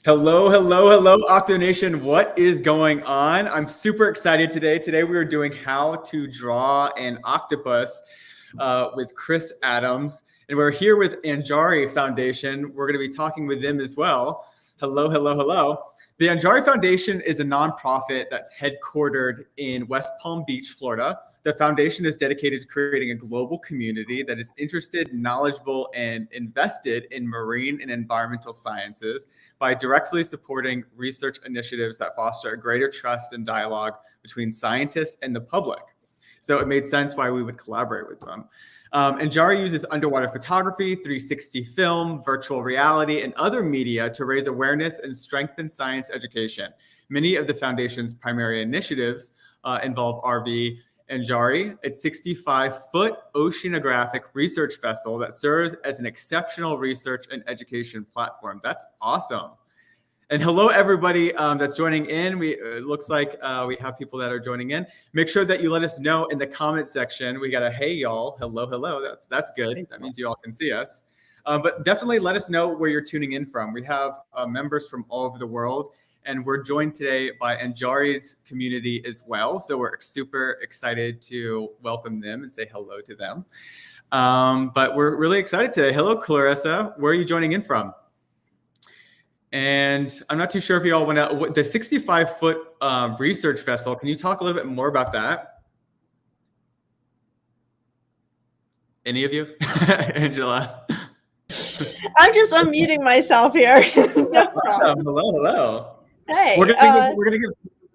Hello, hello, hello, OctoNation. What is going on? I'm super excited today. Today we are doing how to draw an octopus with Chris Adams. And we're here with ANGARI Foundation. We're going to be talking with them as well. Hello, hello, hello. The ANGARI Foundation is a nonprofit that's headquartered in West Palm Beach, Florida. The foundation is dedicated to creating a global community that is interested, knowledgeable, and invested in marine and environmental sciences by directly supporting research initiatives that foster a greater trust and dialogue between scientists and the public. So it made sense why we would collaborate with them. ANGARI uses underwater photography, 360 film, virtual reality, and other media to raise awareness and strengthen science education. Many of the foundation's primary initiatives involve RV ANGARI, a 65-foot oceanographic research vessel that serves as an exceptional research and education platform. That's awesome. And hello, everybody that's joining in. It looks like we have people that are joining in. Make sure that you let us know in the comment section. We got a hey, y'all. Hello, hello. That's good. That means you all can see us. But definitely let us know where you're tuning in from. We have members from all over the world. And we're joined today by ANGARI's community as well. So we're super excited to welcome them and say hello to them. But we're really excited today. Hello, Clarissa. Where are you joining in from? And I'm not too sure if you all went out. The 65-foot research vessel, can you talk a little bit more about that? Any of you? Angela? I'm just unmuting myself here. No problem. Hello, hello. Hey, we're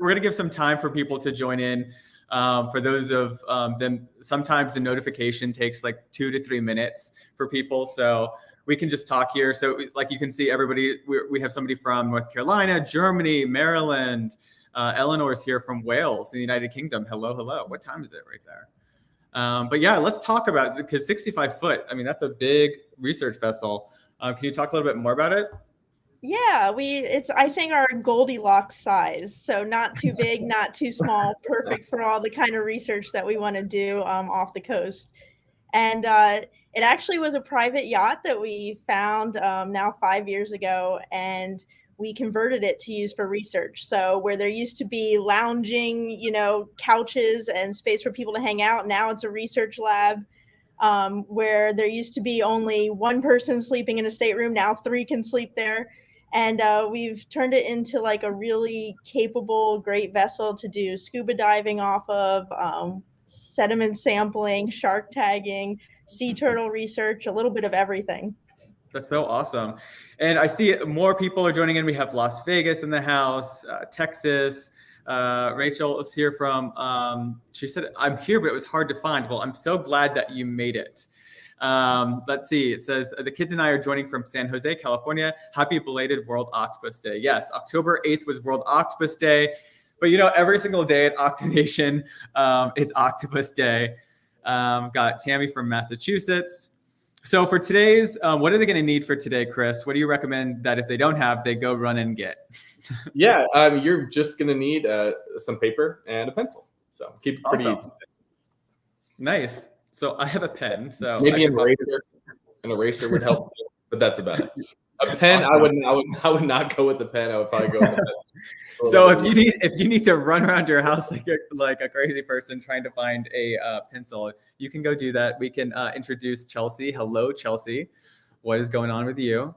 gonna give some time for people to join in. For those of them, sometimes the notification takes like 2 to 3 minutes for people, so we can just talk here. So, like you can see, everybody, we have somebody from North Carolina, Germany, Maryland. Eleanor's here from Wales, in the United Kingdom. Hello, hello. What time is it right there? But yeah, let's talk about it, because 65 foot. I mean, that's a big research vessel. Can you talk a little bit more about it? Yeah, it's I think our Goldilocks size, so not too big, not too small, perfect for all the kind of research that we want to do off the coast. And it actually was a private yacht that we found now 5 years ago, and we converted it to use for research. So where there used to be lounging, couches and space for people to hang out, now it's a research lab. Where there used to be only one person sleeping in a stateroom, now 3 can sleep there. And we've turned it into like a really capable, great vessel to do scuba diving off of, sediment sampling, shark tagging, sea turtle research, a little bit of everything. That's so awesome. And I see more people are joining in. We have Las Vegas in the house, Texas. Rachel is here from, she said, I'm here, but it was hard to find. Well, I'm so glad that you made it. Let's see. It says, the kids and I are joining from San Jose, California. Happy belated World Octopus Day. Yes, October 8th was World Octopus Day. But, every single day at OctoNation, it's Octopus Day. Got Tammy from Massachusetts. So for today's, what are they going to need for today, Chris? What do you recommend that if they don't have, they go run and get? Yeah, you're just going to need some paper and a pencil. So keep it pretty easy. Nice. So I have a pen. So maybe an eraser. An eraser would help, but that's about it. A pen, awesome. I would not go with the pen. I would probably go with the pen. So if you need to run around your house like a crazy person trying to find a pencil, you can go do that. We can introduce Chelsea. Hello, Chelsea. What is going on with you?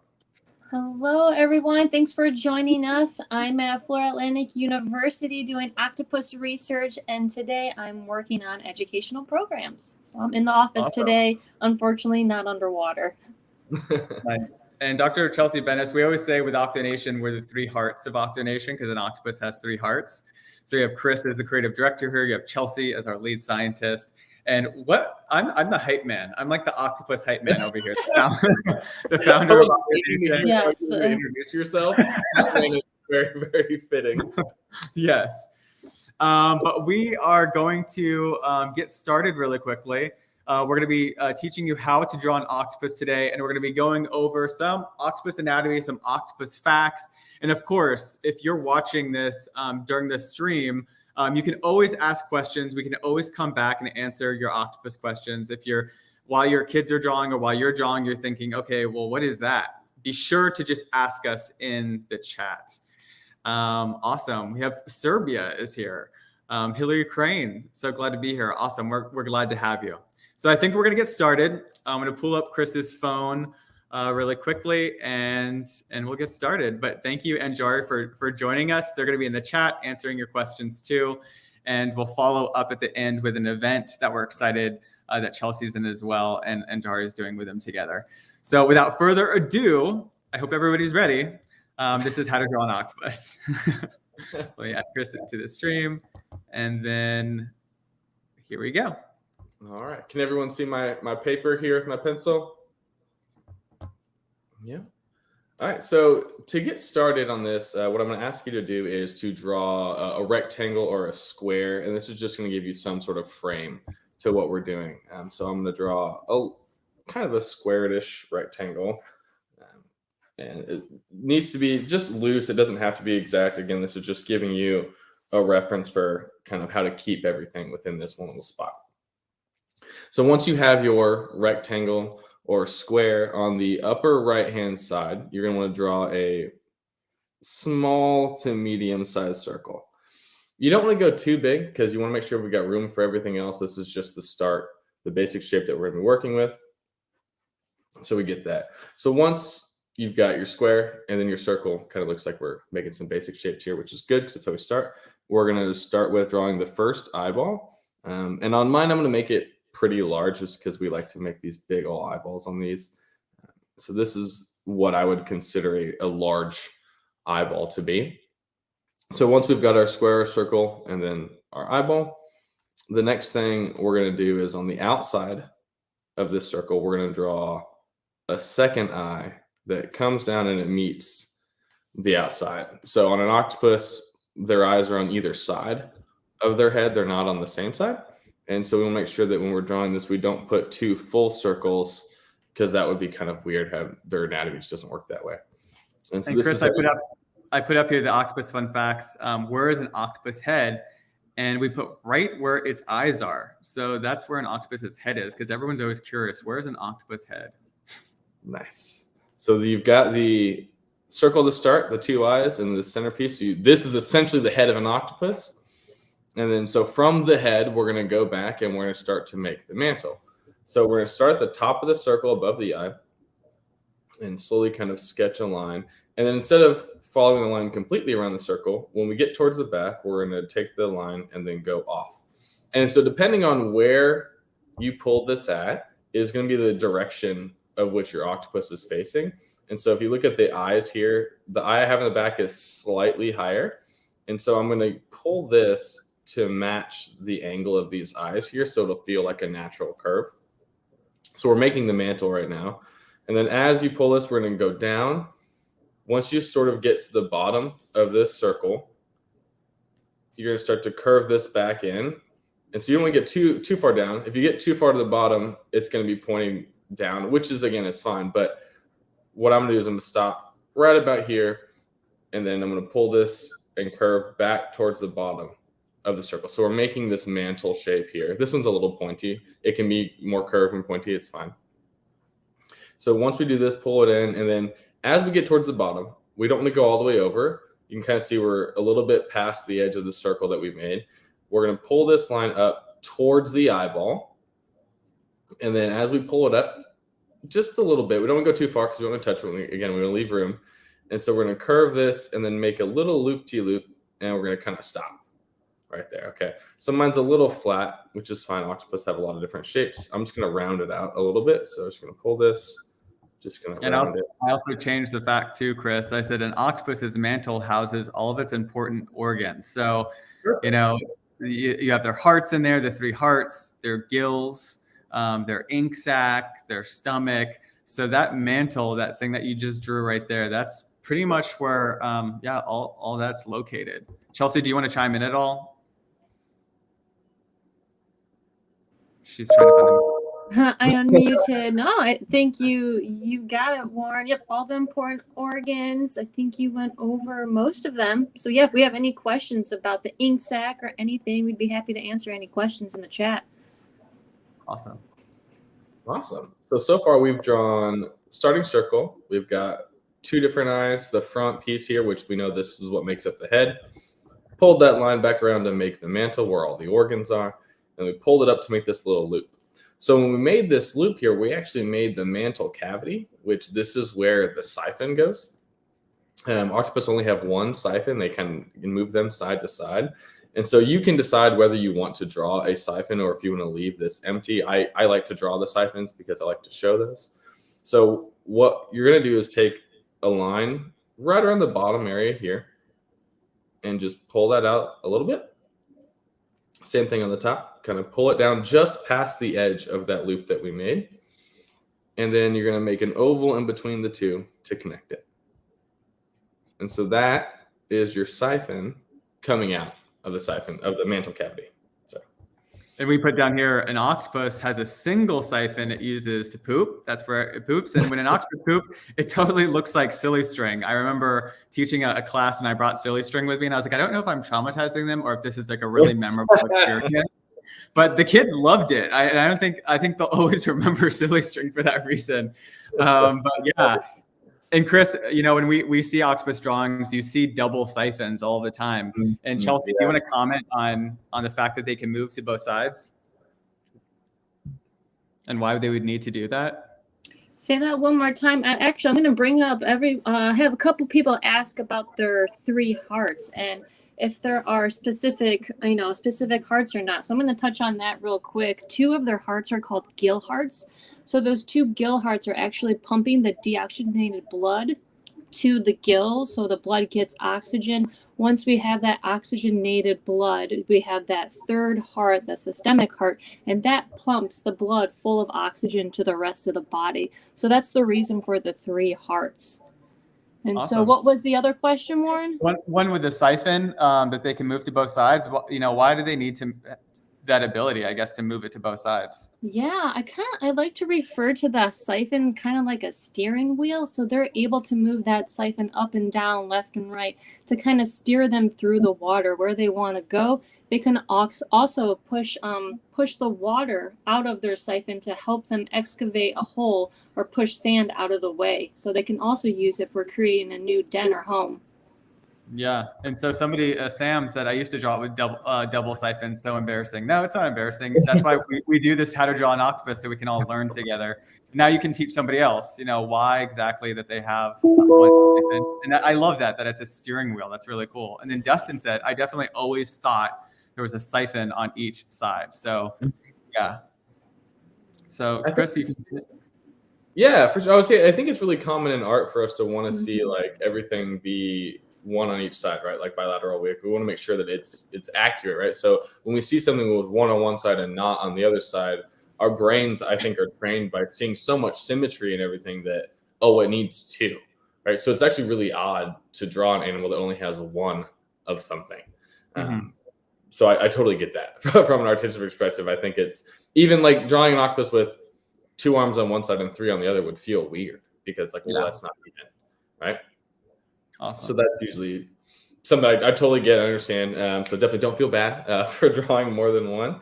Hello, everyone. Thanks for joining us. I'm at Florida Atlantic University doing octopus research, and today I'm working on educational programs. So I'm in the office today, unfortunately not underwater. Nice. And Dr. Chelsea Bennis, we always say with OctoNation, we're the 3 hearts of OctoNation because an octopus has 3 hearts. So you have Chris as the creative director here. You have Chelsea as our lead scientist. And I'm the hype man. I'm like the octopus hype man over here. The founder of OctoNation. Yes. Introduce yourself. It's very, very fitting. Yes. But we are going to get started really quickly. We're going to be teaching you how to draw an octopus today, and we're going to be going over some octopus anatomy, some octopus facts. And of course, if you're watching this during the stream, you can always ask questions. We can always come back and answer your octopus questions. If while your kids are drawing or while you're drawing, you're thinking, okay, well, what is that? be sure to just ask us in the chat. Awesome. We have Serbia is here. Hillary Crane, so glad to be here. Awesome. We're glad to have you. So I think we're going to get started. I'm going to pull up Chris's phone really quickly and we'll get started. But thank you, ANGARI, for joining us. They're going to be in the chat answering your questions too. And we'll follow up at the end with an event that we're excited that Chelsea's in as well and ANGARI is doing with them together. So without further ado, I hope everybody's ready. This is how to draw an octopus. Let me add Chris into the stream. And then here we go. All right. Can everyone see my paper here with my pencil? Yeah. All right. So to get started on this, what I'm going to ask you to do is to draw a rectangle or a square. And this is just going to give you some sort of frame to what we're doing. So I'm going to draw kind of a square-ish rectangle. And it needs to be just loose. It doesn't have to be exact. Again, this is just giving you a reference for kind of how to keep everything within this one little spot. So once you have your rectangle or square on the upper right-hand side, you're going to want to draw a small to medium-sized circle. You don't want to go too big because you want to make sure we've got room for everything else. This is just the start, the basic shape that we're going to be working with. So we get that. So once you've got your square and then your circle, kind of looks like we're making some basic shapes here, which is good because that's how we start. We're going to start with drawing the first eyeball. And on mine, I'm going to make it pretty large just because we like to make these big old eyeballs on these. So this is what I would consider a large eyeball to be. So once we've got our square, circle, and then our eyeball, the next thing we're going to do is on the outside of this circle, we're going to draw a second eye that comes down and it meets the outside. So on an octopus, their eyes are on either side of their head. They're not on the same side. And so we want to make sure that when we're drawing this, we don't put two full circles because that would be kind of weird. Their anatomy just doesn't work that way. And so Chris, I put up here the octopus fun facts. Where is an octopus head? And we put right where its eyes are. So that's where an octopus's head is because everyone's always curious, where's an octopus head? Nice. So you've got the circle to start, the two eyes, and the centerpiece. This is essentially the head of an octopus. And then so from the head, we're going to go back and we're going to start to make the mantle. So we're going to start at the top of the circle above the eye and slowly kind of sketch a line. And then instead of following the line completely around the circle, when we get towards the back, we're going to take the line and then go off. And so depending on where you pull this at is going to be the direction of which your octopus is facing. And so if you look at the eyes here, the eye I have in the back is slightly higher. And so I'm going to pull this to match the angle of these eyes here so it'll feel like a natural curve. So we're making the mantle right now. And then as you pull this, we're going to go down. Once you sort of get to the bottom of this circle, you're going to start to curve this back in. And so you don't want to get too far down. If you get too far to the bottom, it's going to be pointing down, which is, again, is fine. But what I'm going to do is I'm going to stop right about here. And then I'm going to pull this and curve back towards the bottom of the circle. So we're making this mantle shape here. This one's a little pointy. It can be more curved and pointy. It's fine. So once we do this, pull it in. And then as we get towards the bottom, we don't want to go all the way over. You can kind of see we're a little bit past the edge of the circle that we made. We're going to pull this line up towards the eyeball. And then as we pull it up just a little bit, we don't want to go too far because we don't want to touch it. Again, we want to leave room. And so we're going to curve this and then make a little loop-de-loop, and we're going to kind of stop right there. Okay. So mine's a little flat, which is fine. Octopus have a lot of different shapes. I'm just going to round it out a little bit. So I'm just going to pull this. Just going to round it. I also changed the fact too, Chris. I said an octopus's mantle houses all of its important organs. So, you know, you have their hearts in there, the 3 hearts, their gills, their ink sac, their stomach. So that mantle, that thing that you just drew right there, that's pretty much where, all that's located. Chelsea, do you want to chime in at all? She's trying to find them. I unmuted. No, I think you got it, Warren. Yep, all the important organs. I think you went over most of them. So yeah, if we have any questions about the ink sac or anything, we'd be happy to answer any questions in the chat. Awesome. Awesome. So far we've drawn starting circle. We've got 2 different eyes, the front piece here, which we know this is what makes up the head. Pulled that line back around to make the mantle where all the organs are, and we pulled it up to make this little loop. So when we made this loop here, we actually made the mantle cavity, which this is where the siphon goes. Octopus only have one siphon. They can move them side to side. And so you can decide whether you want to draw a siphon or if you want to leave this empty. I like to draw the siphons because I like to show this. So what you're going to do is take a line right around the bottom area here and just pull that out a little bit. Same thing on the top. Kind of pull it down just past the edge of that loop that we made. And then you're going to make an oval in between the two to connect it. And so that is your siphon coming out of the siphon of the mantle cavity. So, and we put down here an octopus has a single siphon it uses to poop. That's where it poops. And when an octopus poops, it totally looks like silly string. I remember teaching a class and I brought silly string with me and I was like, I don't know if I'm traumatizing them or if this is like a really memorable experience. But the kids loved it. I think they'll always remember silly string for that reason. But yeah. And Chris, you know, when we see octopus drawings, you see double siphons all the time. And Chelsea, do you want to comment on the fact that they can move to both sides and why they would need to do that? Say that one more time. Actually, I'm going to bring up I have a couple people ask about their 3 hearts and if there are specific hearts or not. So I'm going to touch on that real quick. 2 of their hearts are called Gill Hearts. So those 2 Gill Hearts are actually pumping the deoxygenated blood to the gills. So the blood gets oxygen. Once we have that oxygenated blood, we have that 3rd heart, the systemic heart, and that pumps the blood full of oxygen to the rest of the body. So that's the reason for the 3 hearts. And Awesome. So what was the other question, Warren? One with the siphon that they can move to both sides. You know, why do they need that ability, I guess, to move it to both sides? Yeah, I like to refer to the siphons kind of like a steering wheel. So they're able to move that siphon up and down, left and right to kind of steer them through the water where they want to go. They can also push the water out of their siphon to help them excavate a hole or push sand out of the way. So they can also use it for creating a new den or home. Yeah, and so somebody, Sam said, I used to draw it with double siphons. So embarrassing. No, it's not embarrassing. That's why we do this how to draw an octopus so we can all learn together. Now you can teach somebody else, you know, why exactly that they have one siphon. And I love that it's a steering wheel. That's really cool. And then Dustin said, I definitely always thought there was a siphon on each side. So yeah. So Chris, you can. Yeah, for sure. I think it's really common in art for us to want to see like everything be one on each side, right? Like bilateral. We want to make sure that it's accurate, right? So when we see something with one on one side and not on the other side, our brains, I think, are trained by seeing so much symmetry and everything that, it needs 2, right? So it's actually really odd to draw an animal that only has one of something. So I totally get that from an artistic perspective. I think it's even like drawing an octopus with 2 arms on one side and 3 on the other would feel weird because that's not even, right? Awesome. So that's usually something I totally get, I understand. So definitely don't feel bad for drawing more than one.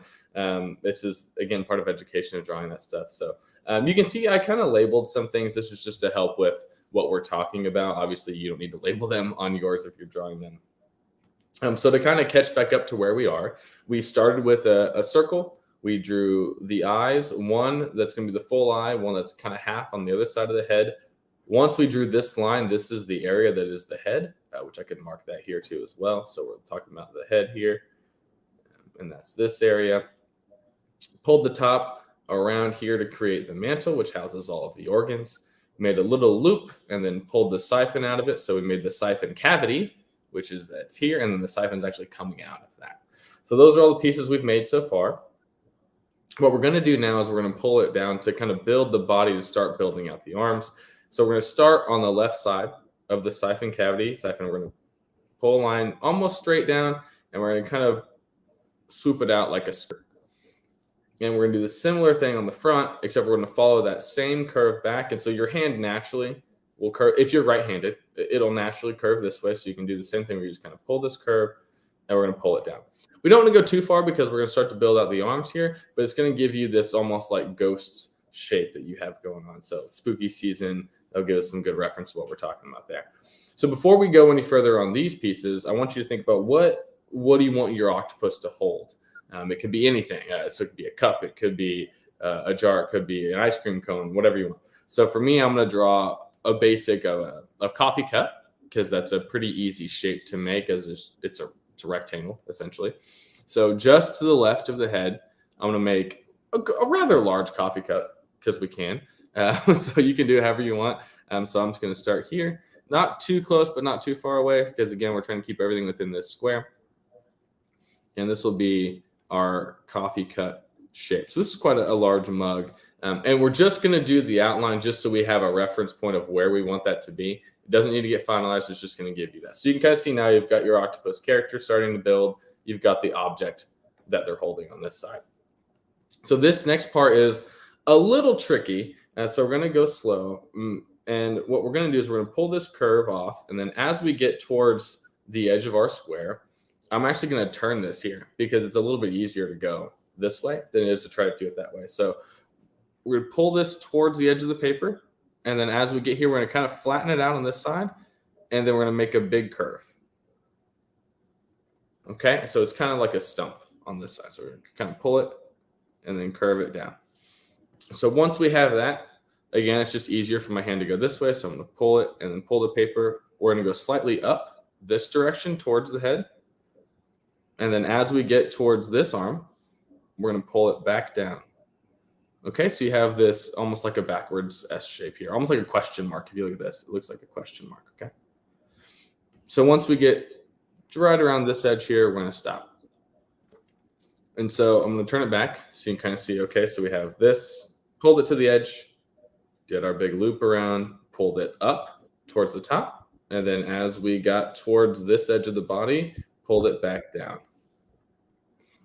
This is, again, part of education of drawing that stuff. So you can see I kind of labeled some things. This is just to help with what we're talking about. Obviously, you don't need to label them on yours if you're drawing them. So to kind of catch back up to where we are, we started with a circle. We drew the eyes, one that's going to be the full eye, one that's kind of half on the other side of the head. Once we drew this line, this is the area that is the head, which I could mark that here too as well. So we're talking about the head here, and that's this area. Pulled the top around here to create the mantle, which houses all of the organs. Made a little loop and then pulled the siphon out of it. So we made the siphon cavity, which is that's here, and then the siphon's actually coming out of that. So those are all the pieces we've made so far. What we're going to do now is we're going to pull it down to kind of build the body to start building out the arms. So we're going to start on the left side of the siphon cavity. We're going to pull a line almost straight down, and we're going to kind of swoop it out like a skirt. And we're going to do the similar thing on the front, except we're going to follow that same curve back. And so your hand naturally will curve. If you're right-handed, it'll naturally curve this way. So you can do the same thing where you just kind of pull this curve, and we're going to pull it down. We don't want to go too far because we're going to start to build out the arms here, but it's going to give you this almost like ghost shape that you have going on. So spooky season, That'll give us some good reference to what we're talking about there. So before we go any further on these pieces, I want you to think about what do you want your octopus to hold? It could be anything. So it could be a cup, it could be a jar, it could be an ice cream cone, whatever you want. So for me, I'm going to draw a basic of a coffee cup, because that's a pretty easy shape to make, as it's a rectangle essentially. So just to the left of the head, I'm going to make a rather large coffee cup, because we can. So you can do it however you want. So I'm just going to start here, not too close, but not too far away, because again, we're trying to keep everything within this square. And this will be our coffee cup shape. So this is quite a large mug. And we're just going to do the outline just so we have a reference point of where we want that to be. It doesn't need to get finalized. It's just going to give you that. So you can kind of see now you've got your octopus character starting to build. You've got the object that they're holding on this side. So this next part is a little tricky. So we're going to go slow. And what we're going to do is we're going to pull this curve off. And then as we get towards the edge of our square, I'm actually going to turn this here, because it's a little bit easier to go this way than it is to try to do it that way. So we're going to pull this towards the edge of the paper. And then as we get here, we're going to kind of flatten it out on this side. And then we're going to make a big curve. Okay, so it's kind of like a stump on this side. So we're going to kind of pull it and then curve it down. So once we have that, again, it's just easier for my hand to go this way. So I'm going to pull it and then pull the paper. We're going to go slightly up this direction towards the head. And then as we get towards this arm, we're going to pull it back down. Okay, so you have this almost like a backwards S shape here, almost like a question mark. If you look at this, it looks like a question mark, okay? So once we get right around this edge here, we're going to stop. And so I'm going to turn it back so you can kind of see, okay, so we have this, pulled it to the edge, did our big loop around, pulled it up towards the top, and then as we got towards this edge of the body, pulled it back down.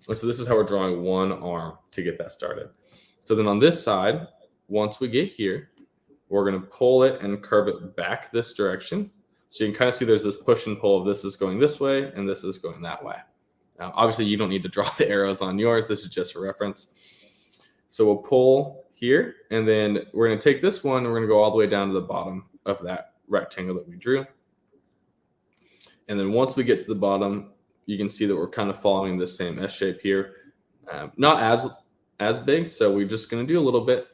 And so this is how we're drawing one arm to get that started. So then on this side, once we get here, we're going to pull it and curve it back this direction. So you can kind of see there's this push and pull of this is going this way and this is going that way. Now, obviously, you don't need to draw the arrows on yours. This is just for reference. So we'll pull here, and then we're going to take this one, and we're going to go all the way down to the bottom of that rectangle that we drew. And then once we get to the bottom, you can see that we're kind of following the same S shape here. Not as big, so we're just going to do a little bit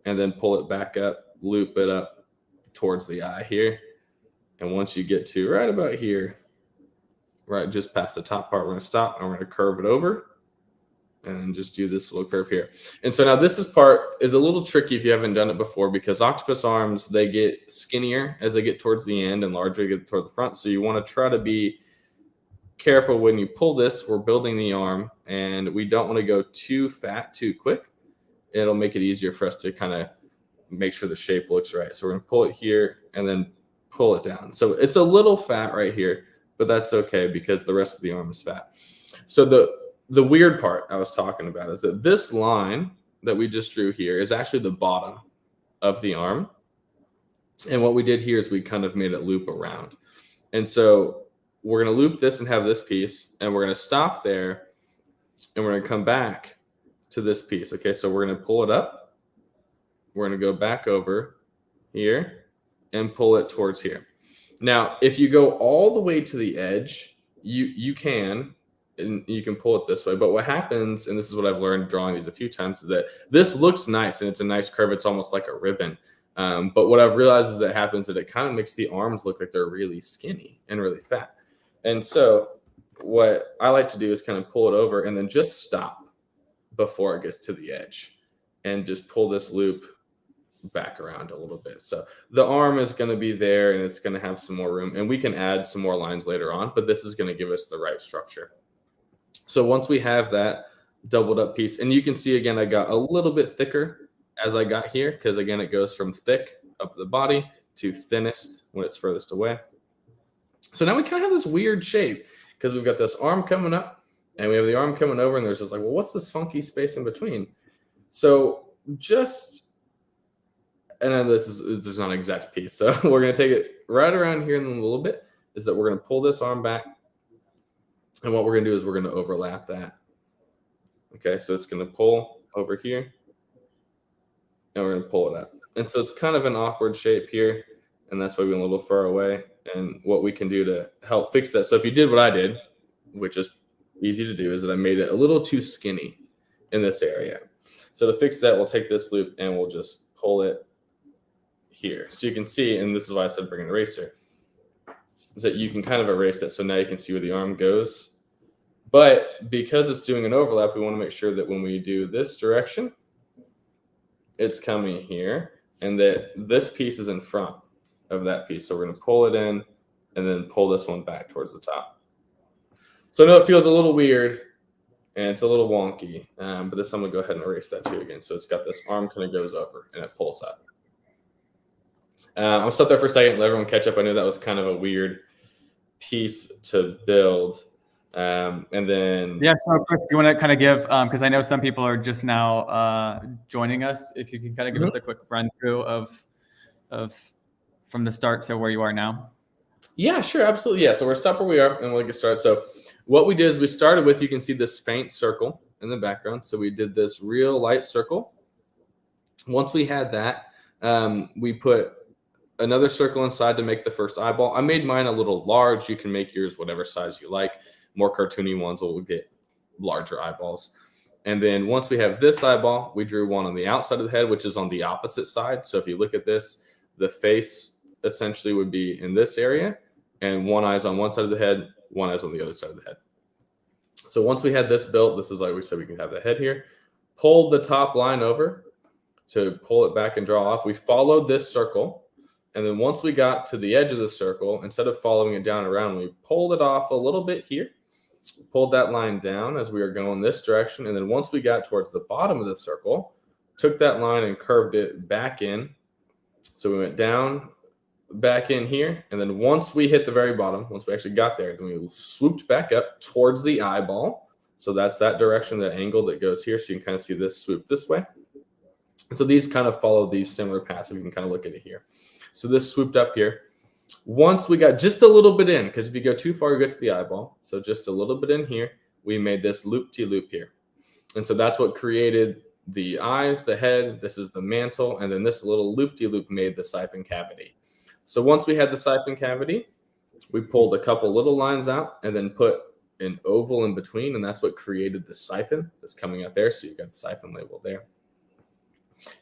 and then pull it back up, loop it up towards the eye here. And once you get to right about here, right just past the top part, we're going to stop and we're going to curve it over and then just do this little curve here. And so now this part is a little tricky if you haven't done it before, because octopus arms, they get skinnier as they get towards the end and larger as they get toward the front. So you want to try to be careful when you pull this. We're building the arm and we don't want to go too fat too quick. It'll make it easier for us to kind of make sure the shape looks right. So we're going to pull it here and then pull it down. So it's a little fat right here, but that's okay because the rest of the arm is fat. So the weird part I was talking about is that this line that we just drew here is actually the bottom of the arm. And what we did here is we kind of made it loop around. And so we're going to loop this and have this piece, and we're going to stop there, and we're going to come back to this piece. Okay, so we're going to pull it up. We're going to go back over here and pull it towards here. Now, if you go all the way to the edge, you can, and you can pull it this way. But what happens, and this is what I've learned drawing these a few times, is that this looks nice, and it's a nice curve. It's almost like a ribbon. But what I've realized is that happens that it kind of makes the arms look like they're really skinny and really fat. And so what I like to do is kind of pull it over and then just stop before it gets to the edge and just pull this loop back around a little bit. So the arm is going to be there and it's going to have some more room, and we can add some more lines later on, but this is going to give us the right structure. So once we have that doubled up piece, and you can see again, I got a little bit thicker as I got here, because again, it goes from thick up the body to thinnest when it's furthest away. So now we kind of have this weird shape because we've got this arm coming up and we have the arm coming over, and there's just like, well, what's this funky space in between? So and then there's not an exact piece. So we're going to take it right around here in a little bit, is that we're going to pull this arm back. And what we're going to do is we're going to overlap that. Okay, so it's going to pull over here and we're going to pull it up. And so it's kind of an awkward shape here. and that's why we went a little far away. And what we can do to help fix that. So if you did what I did, which is easy to do, is that I made it a little too skinny in this area. So to fix that, we'll take this loop and we'll just pull it here. So you can see, and this is why I said bring an eraser, is that you can kind of erase that. So now you can see where the arm goes. But because it's doing an overlap, we want to make sure that when we do this direction, it's coming here, and that this piece is in front of that piece. So we're going to pull it in and then pull this one back towards the top. So I know it feels a little weird and it's a little wonky, but this I'm going to go ahead and erase that too again. So it's got this arm kind of goes over and it pulls up. I'll stop there for a second, let everyone catch up. I know that was kind of a weird piece to build. And then so Chris, do you want to kind of give, because I know some people are just now joining us, if you can kind of give us a quick run through of from the start to where you are now. Yeah, sure, absolutely. Yeah, so we're stop where we are and we'll get started. So what we did is we started with, you can see this faint circle in the background. So we did this real light circle. Once we had that, we put another circle inside to make the first eyeball. I made mine a little large. You can make yours whatever size you like. More cartoony ones will get larger eyeballs. And then once we have this eyeball, we drew one on the outside of the head, which is on the opposite side. So if you look at this, the face essentially would be in this area, and one eye's on one side of the head, one eye's on the other side of the head. So once we had this built, this is like we said, we can have the head here. Pulled the top line over to pull it back and draw off. We followed this circle. And then once we got to the edge of the circle, instead of following it down around, we pulled it off a little bit here, pulled that line down as we were going this direction. And then once we got towards the bottom of the circle, took that line and curved it back in. So we went down, back in here. And then once we hit the very bottom, once we actually got there, then we swooped back up towards the eyeball. So that's that direction, that angle that goes here. So you can kind of see this swoop this way. So these kind of follow these similar paths. You can kind of look at it here. So this swooped up here. Once we got just a little bit in, because if you go too far, you get to the eyeball. So just a little bit in here, we made this loop-de-loop here. And so that's what created the eyes, the head. This is the mantle. And then this little loop-de-loop made the siphon cavity. So once we had the siphon cavity, we pulled a couple little lines out and then put an oval in between. And that's what created the siphon that's coming out there. So you've got the siphon label there.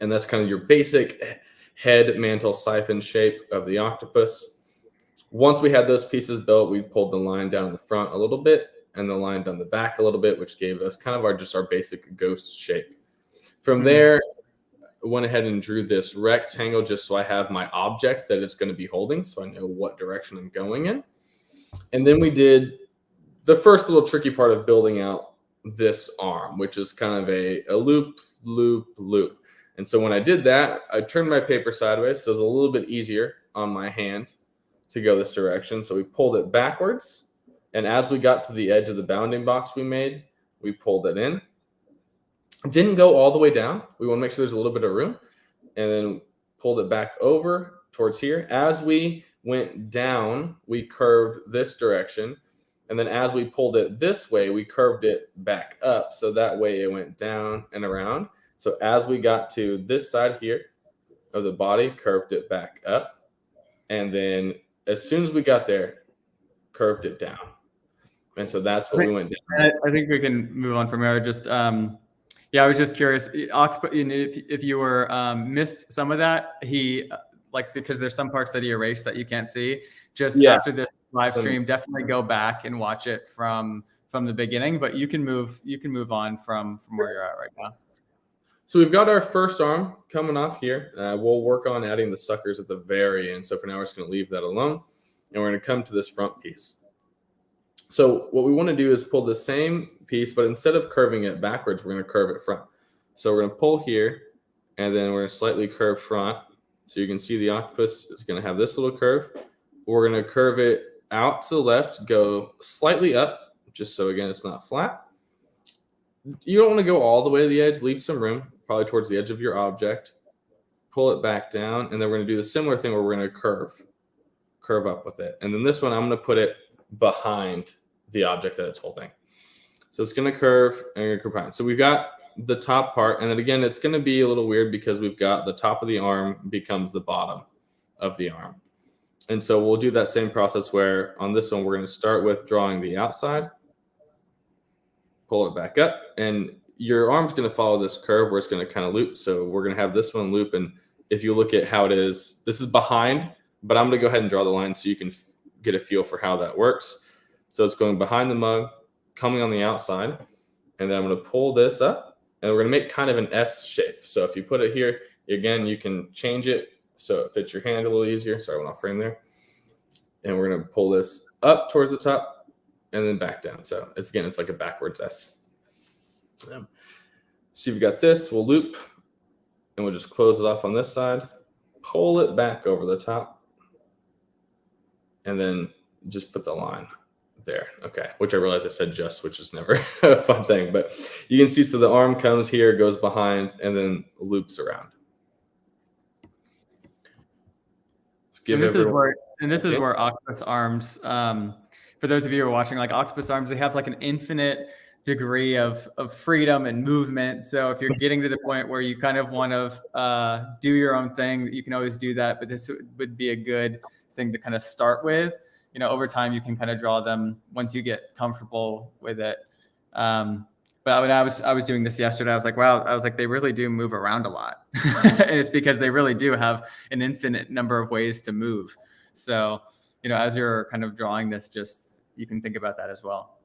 And that's kind of your basic head, mantle, siphon shape of the octopus. Once we had those pieces built, we pulled the line down in the front a little bit and the line down the back a little bit, which gave us kind of our basic ghost shape. From there, I went ahead and drew this rectangle just so I have my object that it's going to be holding, so I know what direction I'm going in. And then we did the first little tricky part of building out this arm, which is kind of a loop, loop, loop. And so when I did that, I turned my paper sideways, so it was a little bit easier on my hand to go this direction. So we pulled it backwards. And as we got to the edge of the bounding box we made, we pulled it in. Didn't go all the way down. We want to make sure there's a little bit of room. And then pulled it back over towards here. As we went down, we curved this direction. And then as we pulled it this way, we curved it back up. So that way it went down and around. So as we got to this side here of the body, curved it back up. And then as soon as we got there, curved it down. And so that's what we went down. I think we can move on from here. Just, I was just curious. If you were missed some of that, because there's some parts that he erased that you can't see. After this live stream, definitely go back and watch it from the beginning. But you can move on from where you're at right now. So we've got our first arm coming off here. We'll work on adding the suckers at the very end. So for now, we're just going to leave that alone. And we're going to come to this front piece. So what we want to do is pull the same piece, but instead of curving it backwards, we're going to curve it front. So we're going to pull here, and then we're going to slightly curve front. So you can see the octopus is going to have this little curve. We're going to curve it out to the left, go slightly up, just so, again, it's not flat. You don't want to go all the way to the edge. Leave some room, probably towards the edge of your object. Pull it back down, and then we're going to do the similar thing where we're going to curve up with it. And then this one, I'm going to put it behind the object that it's holding. So it's going to curve and going to curve behind. So we've got the top part, and then again, it's going to be a little weird because we've got the top of the arm becomes the bottom of the arm. And so we'll do that same process where on this one, we're going to start with drawing the outside, pull it back up, and your arm's going to follow this curve where it's going to kind of loop. So we're going to have this one loop. And if you look at how it is, this is behind, but I'm going to go ahead and draw the line so you can get a feel for how that works. So it's going behind the mug, coming on the outside, and then I'm going to pull this up, and we're going to make kind of an S shape. So if you put it here, again, you can change it so it fits your hand a little easier. Sorry, I went off frame there. And we're going to pull this up towards the top and then back down. So it's like a backwards S. So you've got this, we'll loop, and we'll just close it off on this side, pull it back over the top, and then just put the line there. Okay, which I realized I said just, which is never a fun thing, but you can see, so the arm comes here, goes behind, and then loops around. And this is where octopus arms, for those of you who are watching, like octopus arms, they have like an infinite degree of freedom and movement. So if you're getting to the point where you kind of want to do your own thing, you can always do that. But this would be a good thing to kind of start with. You know, over time you can kind of draw them once you get comfortable with it. But when I was doing this yesterday, I was like, wow, they really do move around a lot. And it's because they really do have an infinite number of ways to move. So, you know, as you're kind of drawing this, just, you can think about that as well.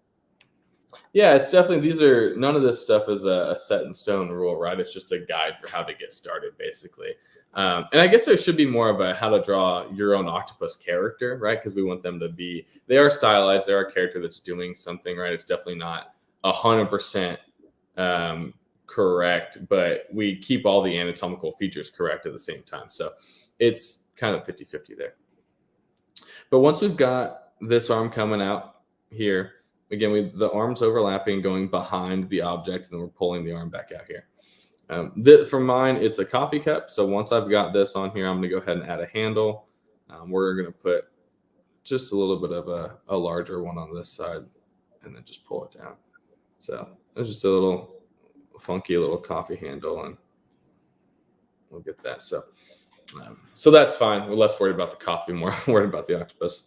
Yeah, it's definitely, none of this stuff is a set in stone rule, right? It's just a guide for how to get started, basically. And I guess there should be more of a how to draw your own octopus character, right? Because we want them to they are stylized. They're a character that's doing something, right? It's definitely not 100% correct, but we keep all the anatomical features correct at the same time. So it's kind of 50-50 there. But once we've got this arm coming out here, again, the arm's overlapping, going behind the object, and then we're pulling the arm back out here. For mine, it's a coffee cup. So once I've got this on here, I'm going to go ahead and add a handle. We're going to put just a little bit of a larger one on this side, and then just pull it down. So there's just a little funky little coffee handle, and we'll get that. So that's fine. We're less worried about the coffee, more worried about the octopus.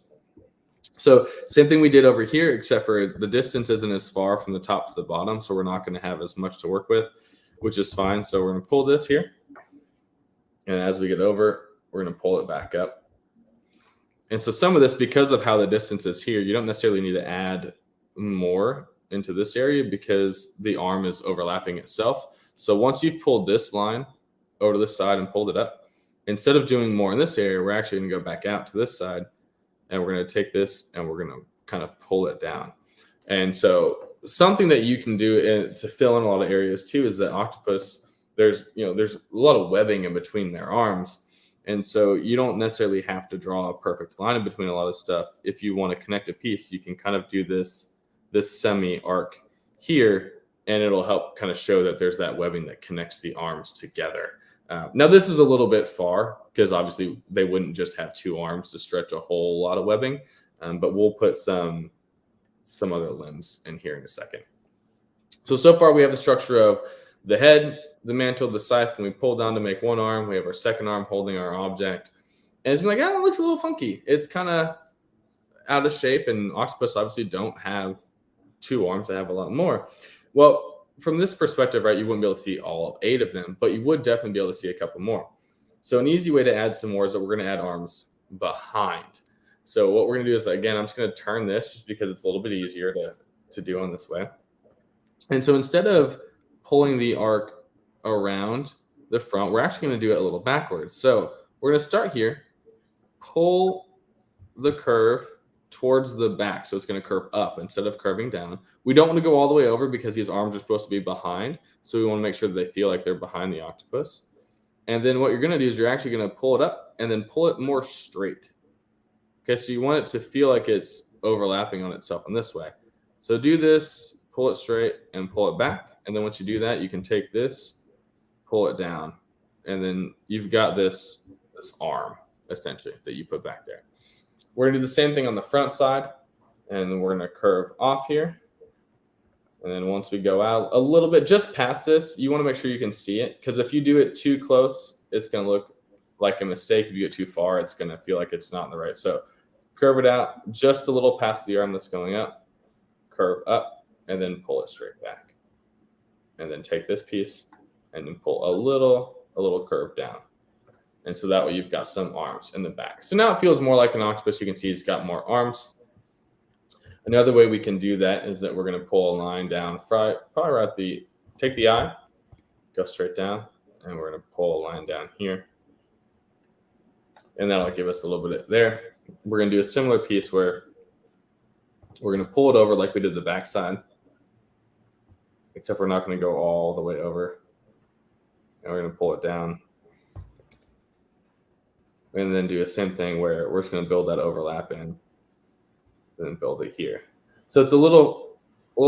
So same thing we did over here, except for the distance isn't as far from the top to the bottom, so we're not going to have as much to work with, which is fine. So we're going to pull this here, and as we get over, we're going to pull it back up. And so some of this, because of how the distance is here, you don't necessarily need to add more into this area because the arm is overlapping itself. So once you've pulled this line over to this side and pulled it up, instead of doing more in this area, we're actually going to go back out to this side, and we're going to take this and we're going to kind of pull it down. And so something that you can do to fill in a lot of areas too is that octopus, there's a lot of webbing in between their arms. And so you don't necessarily have to draw a perfect line in between a lot of stuff. If you want to connect a piece, you can kind of do this semi arc here, and it'll help kind of show that there's that webbing that connects the arms together. Now this is a little bit far because obviously they wouldn't just have two arms to stretch a whole lot of webbing, but we'll put some other limbs in here in a second. So far we have the structure of the head, the mantle, the siphon. We pull down to make one arm. We have our second arm holding our object, and it's like, it looks a little funky. It's kind of out of shape, and octopus obviously don't have two arms. They have a lot more. Well, from this perspective, right, you wouldn't be able to see all 8 of them, but you would definitely be able to see a couple more. So an easy way to add some more is that we're going to add arms behind. So what we're going to do is, again, I'm just going to turn this just because it's a little bit easier to do on this way. And so instead of pulling the arc around the front, we're actually going to do it a little backwards. So we're going to start here, pull the curve towards the back. So it's going to curve up instead of curving down. We don't want to go all the way over because these arms are supposed to be behind. So we want to make sure that they feel like they're behind the octopus. And then what you're going to do is you're actually going to pull it up and then pull it more straight. Okay, so you want it to feel like it's overlapping on itself in this way. So do this, pull it straight and pull it back. And then once you do that, you can take this, pull it down. And then you've got this arm, essentially, that you put back there. We're going to do the same thing on the front side. And then we're going to curve off here. And then once we go out a little bit, just past this, you want to make sure you can see it. Because if you do it too close, it's going to look like a mistake. If you get too far, it's going to feel like it's not in the right. So curve it out just a little past the arm that's going up, curve up, and then pull it straight back. And then take this piece and then pull a little curve down. And so that way you've got some arms in the back. So now it feels more like an octopus. You can see it's got more arms. Another way we can do that is that we're going to pull a line down, probably right take the eye, go straight down, and we're going to pull a line down here. And that'll give us a little bit there. We're going to do a similar piece where we're going to pull it over like we did the back side, except we're not going to go all the way over. And we're going to pull it down. And then do the same thing where we're just going to build that overlap in, and then build it here. So it's a little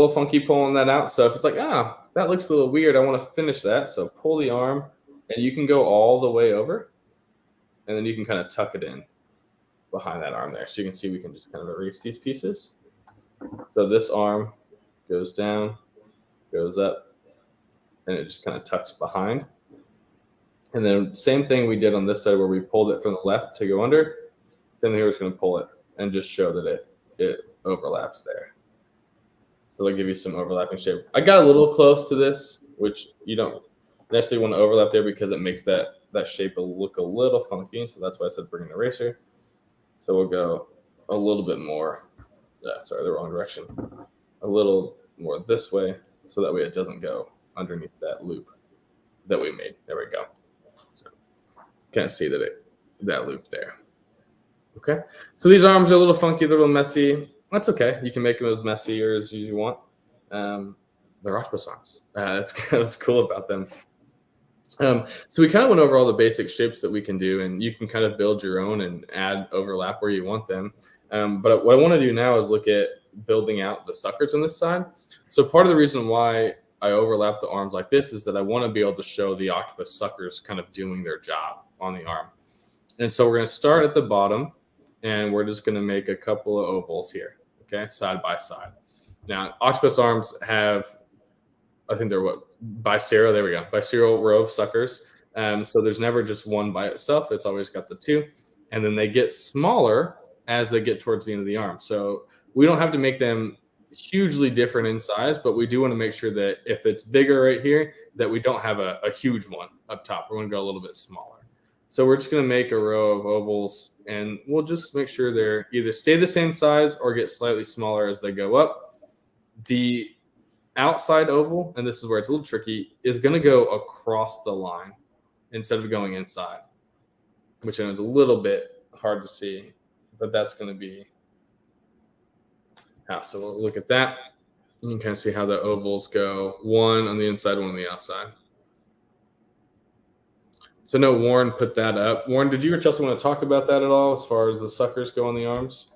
funky pulling that out. So if it's like, that looks a little weird, I want to finish that. So pull the arm, and you can go all the way over, and then you can kind of tuck it in behind that arm there. So you can see we can just kind of erase these pieces. So this arm goes down, goes up, and it just kind of tucks behind. And then same thing we did on this side where we pulled it from the left to go under. Same thing here, we're just going to pull it and just show that it overlaps there. So they'll give you some overlapping shape. I got a little close to this, which you don't necessarily want to overlap there because it makes that shape look a little funky. So that's why I said bring an eraser. So we'll go a little bit more. Sorry, the wrong direction. A little more this way, so that way it doesn't go underneath that loop that we made. There we go. So kind of see that loop there. Okay, so these arms are a little funky, they're a little messy. That's okay. You can make them as messy or as you want. They're octopus arms. That's cool about them. So we kind of went over all the basic shapes that we can do, and you can kind of build your own and add overlap where you want them. But what I want to do now is look at building out the suckers on this side. So part of the reason why I overlap the arms like this is that I want to be able to show the octopus suckers kind of doing their job on the arm. And so we're going to start at the bottom, and we're just going to make a couple of ovals here, okay, side by side. Now, octopus arms have, I think they're biserial, there we go, biserial row of suckers. So there's never just one by itself. It's always got the two. And then they get smaller as they get towards the end of the arm. So we don't have to make them hugely different in size, but we do want to make sure that if it's bigger right here, that we don't have a huge one up top. We're going to go a little bit smaller. So we're just going to make a row of ovals, and we'll just make sure they're either stay the same size or get slightly smaller as they go up. The outside oval, and this is where it's a little tricky, is going to go across the line instead of going inside, which is a little bit hard to see, but that's going to be how. So we'll look at that. You can kind of see how the ovals go, one on the inside, one on the outside. So no, Warren put that up. Warren, did you or Chelsea want to talk about that at all as far as the suckers go on the arms?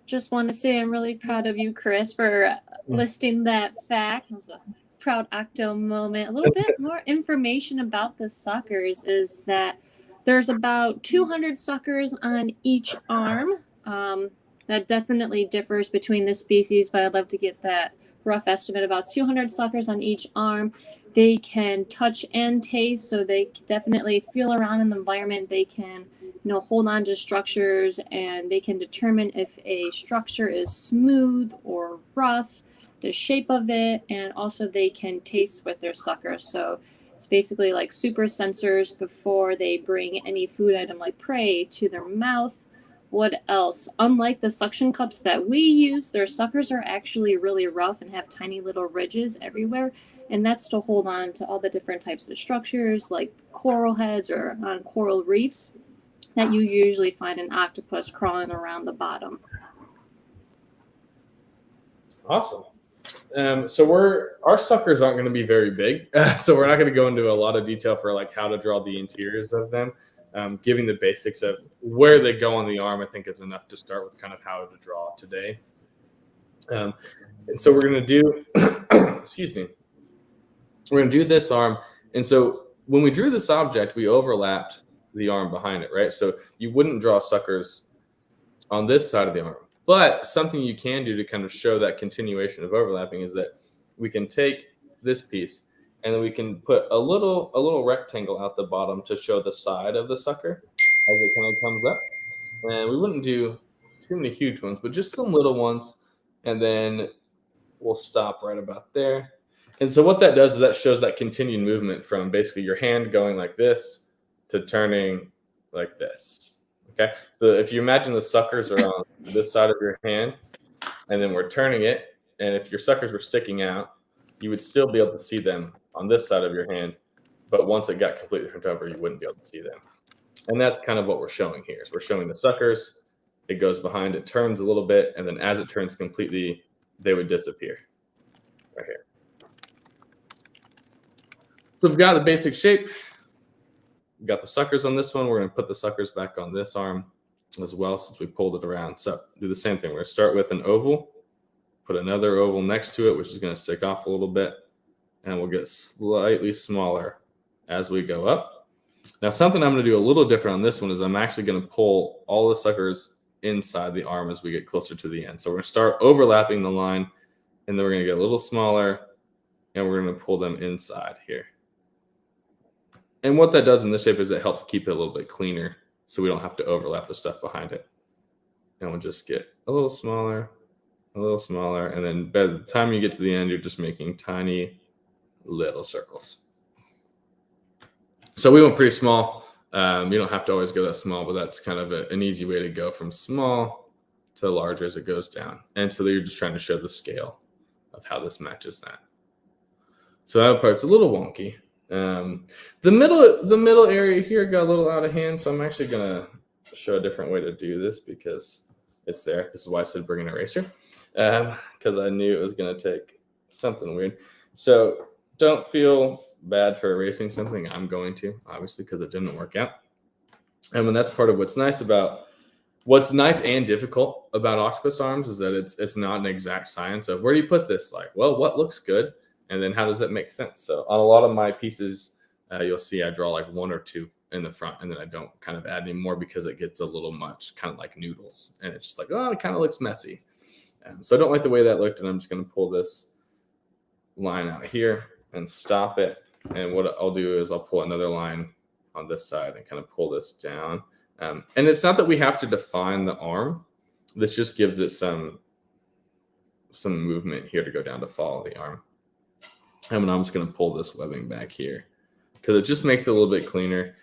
Just want to say I'm really proud of you, Chris, for listing that fact. It was a proud Octo moment. A little bit more information about the suckers is that there's about 200 suckers on each arm. That definitely differs between the species, but I'd love to get that rough estimate. About 200 suckers on each arm. They can touch and taste, so they definitely feel around in the environment. They can, hold on to structures, and they can determine if a structure is smooth or rough, the shape of it, and also they can taste with their suckers. So it's basically like super sensors before they bring any food item like prey to their mouth. What else? Unlike the suction cups that we use, their suckers are actually really rough and have tiny little ridges everywhere. And that's to hold on to all the different types of structures like coral heads or on coral reefs that you usually find an octopus crawling around the bottom. Awesome. So our suckers aren't going to be very big. So we're not going to go into a lot of detail for like how to draw the interiors of them. Giving the basics of where they go on the arm, I think it's enough to start with kind of how to draw today. And so we're going to do, excuse me, we're going to do this arm. And so when we drew this object, we overlapped the arm behind it, right? So you wouldn't draw suckers on this side of the arm. But something you can do to kind of show that continuation of overlapping is that we can take this piece And then we can put a little rectangle out the bottom to show the side of the sucker as it kind of comes up. And we wouldn't do too many huge ones, but just some little ones. And then we'll stop right about there. And so what that does is that shows that continued movement from basically your hand going like this to turning like this. Okay. So if you imagine the suckers are on this side of your hand, and then we're turning it, and if your suckers were sticking out, you would still be able to see them on this side of your hand. But once it got completely turned over, you wouldn't be able to see them. And that's kind of what we're showing here. Is we're showing the suckers. It goes behind, it turns a little bit, and then as it turns completely, they would disappear right here. So we've got the basic shape. We've got the suckers on this one. We're going to put the suckers back on this arm as well since we pulled it around. So do the same thing. We're going to start with an oval, put another oval next to it, which is going to stick off a little bit, and we'll get slightly smaller as we go up. Now, something I'm going to do a little different on this one is I'm actually going to pull all the suckers inside the arm as we get closer to the end. So we're going to start overlapping the line, and then we're going to get a little smaller, and we're going to pull them inside here. And what that does in this shape is it helps keep it a little bit cleaner so we don't have to overlap the stuff behind it. And we'll just get a little smaller, and then by the time you get to the end, you're just making tiny little circles. So we went pretty small. You don't have to always go that small, but that's kind of an easy way to go from small to larger as it goes down. And so you're just trying to show the scale of how this matches that. So that part's a little wonky. The middle area here got a little out of hand, so I'm actually gonna show a different way to do this because it's there. This is why I said bring an eraser, because I knew it was gonna take something weird. So don't feel bad for erasing something. I'm going to, obviously, because it didn't work out. And when that's part of what's nice and difficult about octopus arms is that it's not an exact science of where do you put this? Like, well, what looks good? And then how does that make sense? So on a lot of my pieces, you'll see I draw like one or two in the front, and then I don't kind of add any more because it gets a little much, kind of like noodles. And it's just like, oh, it kind of looks messy. So I don't like the way that looked, and I'm just going to pull this line out here and stop it. And what I'll do is I'll pull another line on this side and kind of pull this down. And it's not that we have to define the arm. This just gives it some movement here to go down to follow the arm. And I'm just going to pull this webbing back here because it just makes it a little bit cleaner.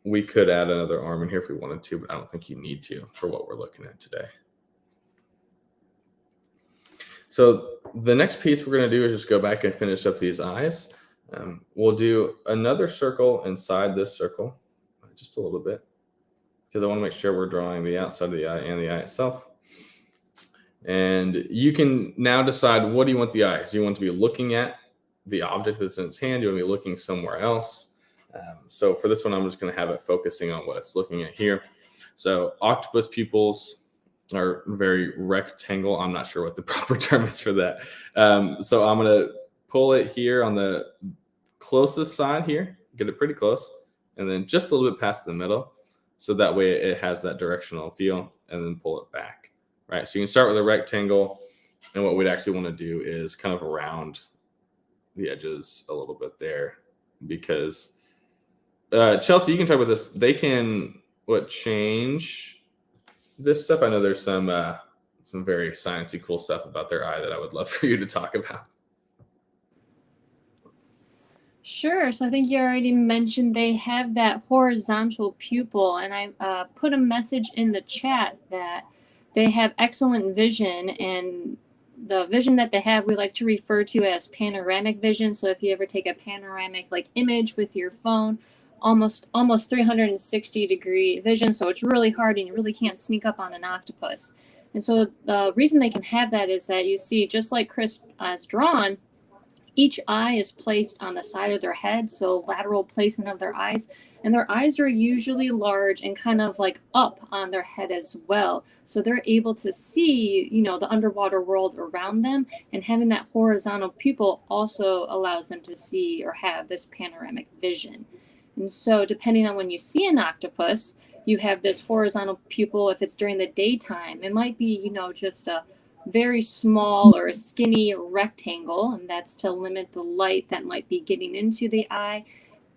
We could add another arm in here if we wanted to, but I don't think you need to for what we're looking at today. So the next piece we're going to do is just go back and finish up these eyes. We'll do another circle inside this circle, just a little bit, because I want to make sure we're drawing the outside of the eye and the eye itself. And you can now decide, what do you want the eyes? Do you want to be looking at the object that's in its hand? Do you want to be looking somewhere else? So for this one, I'm just going to have it focusing on what it's looking at here. So octopus pupils are very rectangle. I'm not sure what the proper term is for that. So I'm going to pull it here on the closest side here, get it pretty close, and then just a little bit past the middle. So that way it has that directional feel, and then pull it back. Right, so you can start with a rectangle, and what we'd actually want to do is kind of round the edges a little bit there, because Chelsea, you can talk about this. They can change this stuff. I know there's some very sciencey cool stuff about their eye that I would love for you to talk about. Sure. So I think you already mentioned they have that horizontal pupil, and I put a message in the chat that they have excellent vision, and the vision that they have we like to refer to as panoramic vision. So if you ever take a panoramic image with your phone, almost 360-degree vision, so it's really hard and you really can't sneak up on an octopus. And so the reason they can have that is that you see, just like Chris has drawn, each eye is placed on the side of their head, so lateral placement of their eyes. And their eyes are usually large and kind of up on their head as well. So they're able to see, the underwater world around them. And having that horizontal pupil also allows them to see or have this panoramic vision. And so depending on when you see an octopus, you have this horizontal pupil. If it's during the daytime, it might be, just a very small or a skinny rectangle, and that's to limit the light that might be getting into the eye.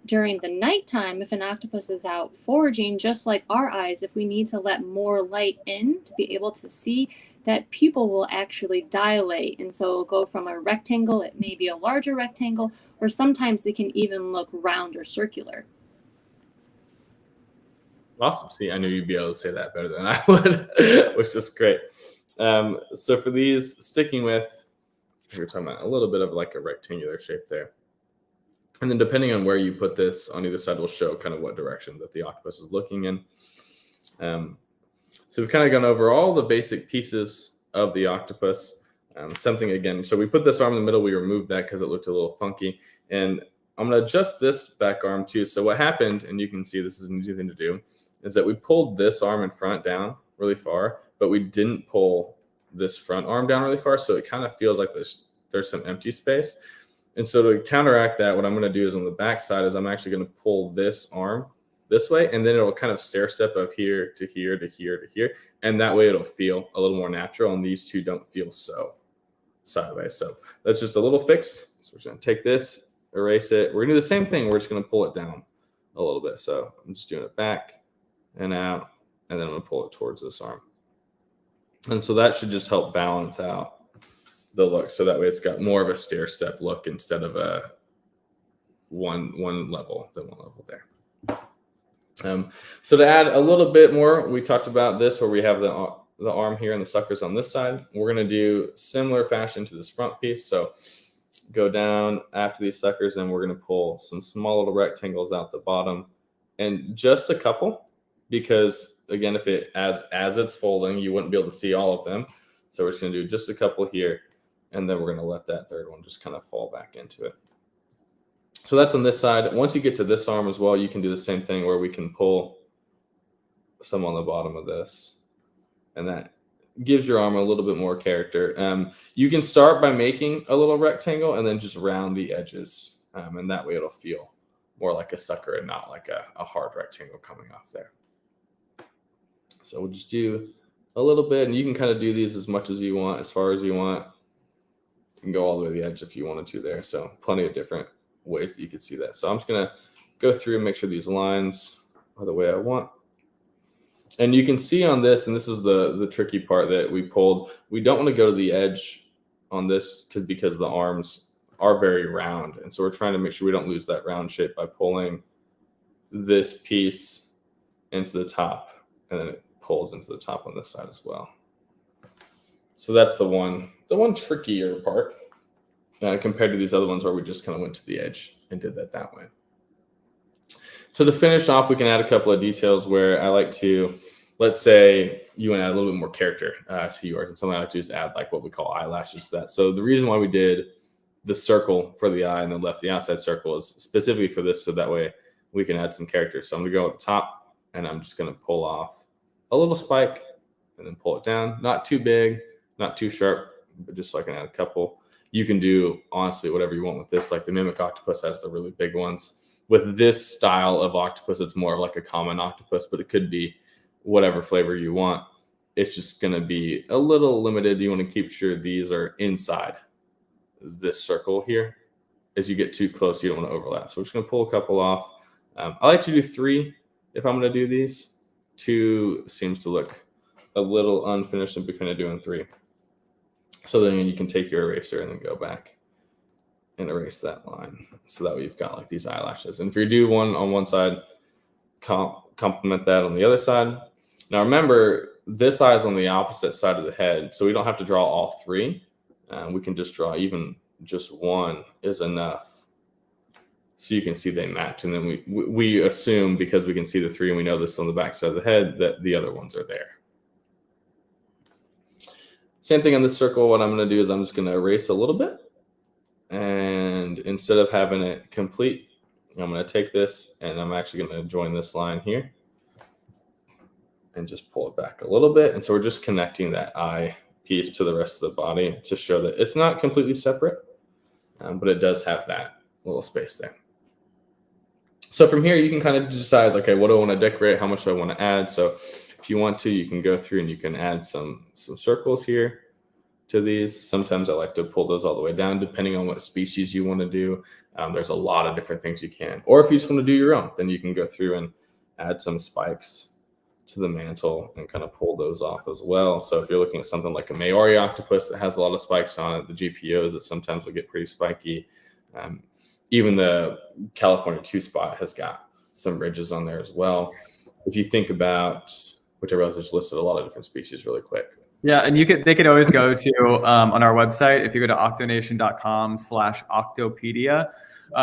During the nighttime, if an octopus is out foraging, just like our eyes, if we need to let more light in to be able to see, that pupil will actually dilate. And so it'll go from a rectangle, it may be a larger rectangle, or sometimes it can even look round or circular. Awesome. See, I knew you'd be able to say that better than I would, which is great. So for these, sticking with, we're talking about a little bit of like a rectangular shape there. And then depending on where you put this on either side will show kind of what direction that the octopus is looking in. So we've kind of gone over all the basic pieces of the octopus. Something again, so we put this arm in the middle, we removed that because it looked a little funky. And I'm going to adjust this back arm too. So what happened, and you can see this is an easy thing to do, is that we pulled this arm in front down really far, but we didn't pull this front arm down really far. So it kind of feels like there's some empty space. And so to counteract that, what I'm going to do is on the back side is I'm actually going to pull this arm this way, and then it'll kind of stair step of here to here to here to here. And that way it'll feel a little more natural. And these two don't feel so sideways. So that's just a little fix. So we're just going to take this, erase it. We're going to do the same thing. We're just going to pull it down a little bit. So I'm just doing it back and out, and then I'm going to pull it towards this arm. And so that should just help balance out the look. So that way it's got more of a stair step look instead of a one level there. So to add a little bit more, we talked about this where we have the arm here and the suckers on this side. We're going to do similar fashion to this front piece. So go down after these suckers, and we're going to pull some small little rectangles out the bottom, and just a couple, because again, if it as it's folding, you wouldn't be able to see all of them. So we're just going to do just a couple here, and then we're going to let that third one just kind of fall back into it. So that's on this side. Once you get to this arm as well, you can do the same thing where we can pull some on the bottom of this, and that gives your arm a little bit more character. You can start by making a little rectangle and then just round the edges, and that way it'll feel more like a sucker and not like a hard rectangle coming off there. So we'll just do a little bit, and you can kind of do these as much as you want, as far as you want. You can go all the way to the edge if you wanted to there. So plenty of different ways that you could see that. So I'm just going to go through and make sure these lines are the way I want. And you can see on this, and this is the tricky part that we pulled, we don't want to go to the edge on this because the arms are very round. And so we're trying to make sure we don't lose that round shape by pulling this piece into the top, and then it pulls into the top on this side as well. So that's the one trickier part compared to these other ones where we just kind of went to the edge and did that way. So to finish off, we can add a couple of details where I like to, let's say you want to add a little bit more character to yours, and something I like to do is add like what we call eyelashes to that. So the reason why we did the circle for the eye and then left the outside circle is specifically for this, so that way we can add some character. So I'm going to go at the top, and I'm just going to pull off a little spike and then pull it down. Not too big, not too sharp, but just so I can add a couple. You can do, honestly, whatever you want with this. Like the mimic octopus has the really big ones. With this style of octopus, it's more of like a common octopus, but it could be whatever flavor you want. It's just going to be a little limited. You want to keep sure these are inside this circle here. As you get too close, you don't want to overlap. So we're just going to pull a couple off. I like to do 3 if I'm going to do these. 2 seems to look a little unfinished, and be kind of doing 3. So then you can take your eraser and then go back and erase that line. So that way you've got like these eyelashes. And if you do one on one side, complement that on the other side. Now remember, this eye is on the opposite side of the head, so we don't have to draw all 3. We can just draw even just one is enough. So you can see they match. And then we assume, because we can see the 3 and we know this on the back side of the head, that the other ones are there. Same thing on this circle. What I'm going to do is I'm just going to erase a little bit. And instead of having it complete, I'm going to take this and I'm actually going to join this line here and just pull it back a little bit. And so we're just connecting that eye piece to the rest of the body to show that it's not completely separate, but it does have that little space there. So from here, you can kind of decide, okay, what do I want to decorate? How much do I want to add? So if you want to, you can go through and you can add some circles here to these. Sometimes I like to pull those all the way down, depending on what species you want to do. There's a lot of different things you can. Or if you just want to do your own, then you can go through and add some spikes to the mantle and kind of pull those off as well. So if you're looking at something like a Maori octopus that has a lot of spikes on it, the GPOs that sometimes will get pretty spiky. Even the California 2-spot has got some ridges on there as well. If you think about, which I realized I just listed a lot of different species really quick. Yeah, and they could always go to on our website. If you go to OctoNation.com/Octopedia,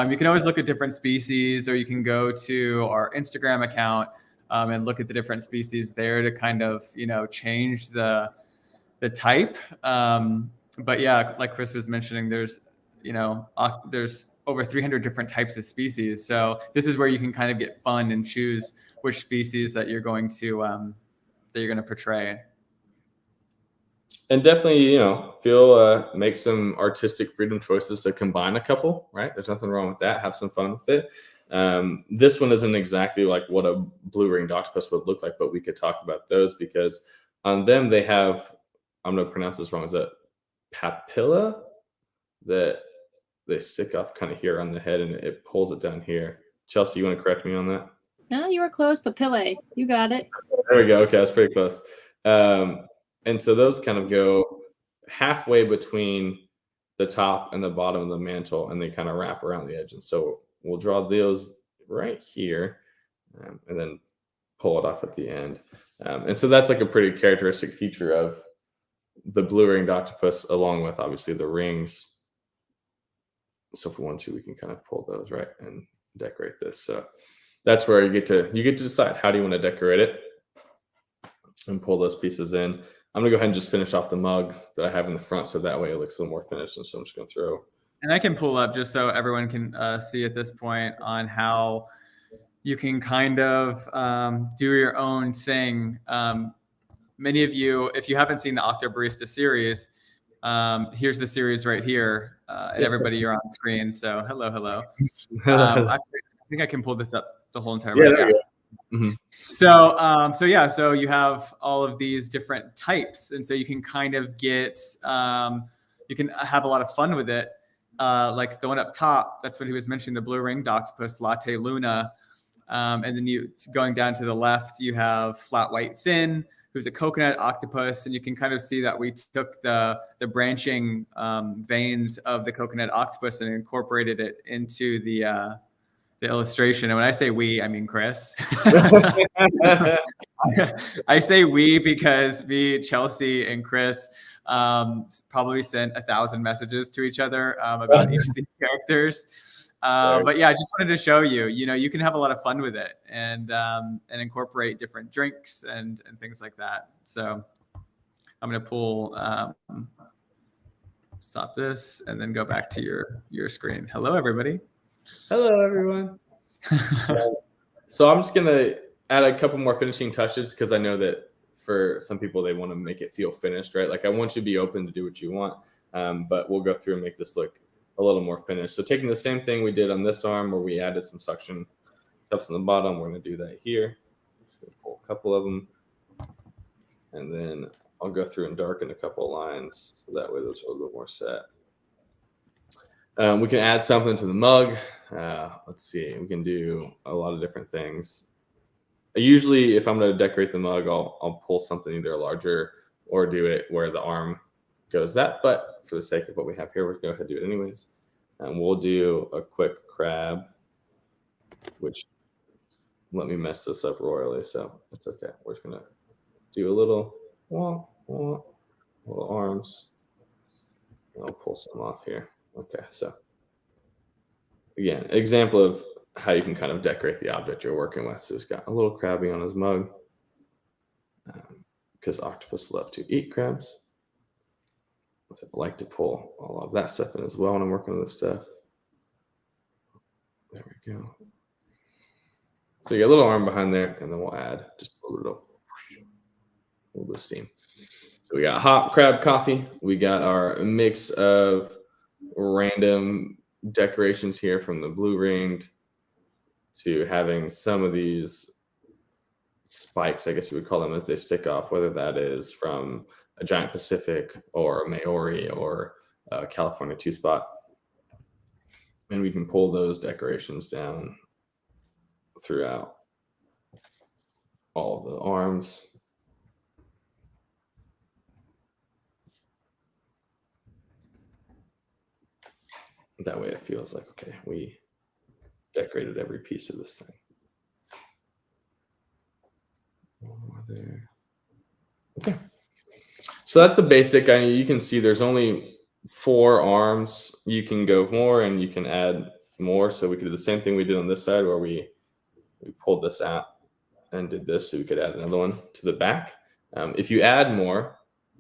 you can always look at different species, or you can go to our Instagram account and look at the different species there to kind of, change the type. But yeah, like Chris was mentioning, there's over 300 different types of species. So this is where you can kind of get fun and choose which species that you're going to portray. And definitely, make some artistic freedom choices to combine a couple, right? There's nothing wrong with that. Have some fun with it. This one isn't exactly like what a blue-ringed octopus would look like, but we could talk about those because on them they have, I'm going to pronounce this wrong, is it papilla that they stick off kind of here on the head and it pulls it down here. Chelsea, you want to correct me on that? No, you were close, papillae. You got it. There we go. Okay, that's pretty close. And so those kind of go halfway between the top and the bottom of the mantle, and they kind of wrap around the edge. And so we'll draw those right here and then pull it off at the end. And so that's like a pretty characteristic feature of the blue-ringed octopus, along with obviously the rings. So if we want to, we can kind of pull those right and decorate this. So that's where you get to decide how do you want to decorate it and pull those pieces in. I'm gonna go ahead and just finish off the mug that I have in the front, so that way it looks a little more finished. And so I'm just gonna throw. And I can pull up just so everyone can see at this point on how you can kind of do your own thing. Many of you, if you haven't seen the Octo Barista series, here's the series right here. And everybody, you're on screen. So hello. Actually, I think I can pull this up the whole entire way. Yeah. Mm-hmm. So you have all of these different types, and so you can kind of get you can have a lot of fun with it. Like the one up top, that's what he was mentioning, the blue-ringed octopus, Latte Luna. And then going down to the left, you have Flat White Fin, who's a coconut octopus, and you can kind of see that we took the branching veins of the coconut octopus and incorporated it into the illustration. And when I say we, I mean Chris. I say we because me, Chelsea, and Chris probably sent 1,000 messages to each other about each of these characters. But yeah, I just wanted to show you, you can have a lot of fun with it and incorporate different drinks and things like that. So I'm going to pull, stop this and then go back to your screen. Hello, everybody. Hello, everyone. So I'm just going to add a couple more finishing touches because I know that for some people, they want to make it feel finished, right? Like I want you to be open to do what you want, but we'll go through and make this look a little more finished. So taking the same thing we did on this arm where we added some suction cups on the bottom, we're going to do that here. Just going to pull a couple of them. And then I'll go through and darken a couple of lines so that way those are a little bit more set. We can add something to the mug. Let's see. We can do a lot of different things. Usually, if I'm going to decorate the mug, I'll pull something either larger or do it where the arm goes that. But for the sake of what we have here, we'll go ahead and do it anyways. And we'll do a quick crab, which let me mess this up royally. So it's okay. We're just going to do a little arms. I'll pull some off here. Okay, so again, example of how you can kind of decorate the object you're working with. So he's got a little crabby on his mug because octopus love to eat crabs. So I like to pull all of that stuff in as well when I'm working with this stuff. There we go. So you got a little arm behind there, and then we'll add just a little bit of steam. So we got hot crab coffee. We got our mix of random decorations here from the blue-ringed to having some of these spikes, I guess you would call them, as they stick off, whether that is from a giant Pacific or a Maori or a California 2-spot. And we can pull those decorations down throughout all of the arms. That way it feels like, okay, we decorated every piece of this thing. One more there. Okay. So that's the basic. I mean, you can see there's only 4 arms. You can go more and you can add more. So we could do the same thing we did on this side where we pulled this out and did this so we could add another one to the back. If you add more,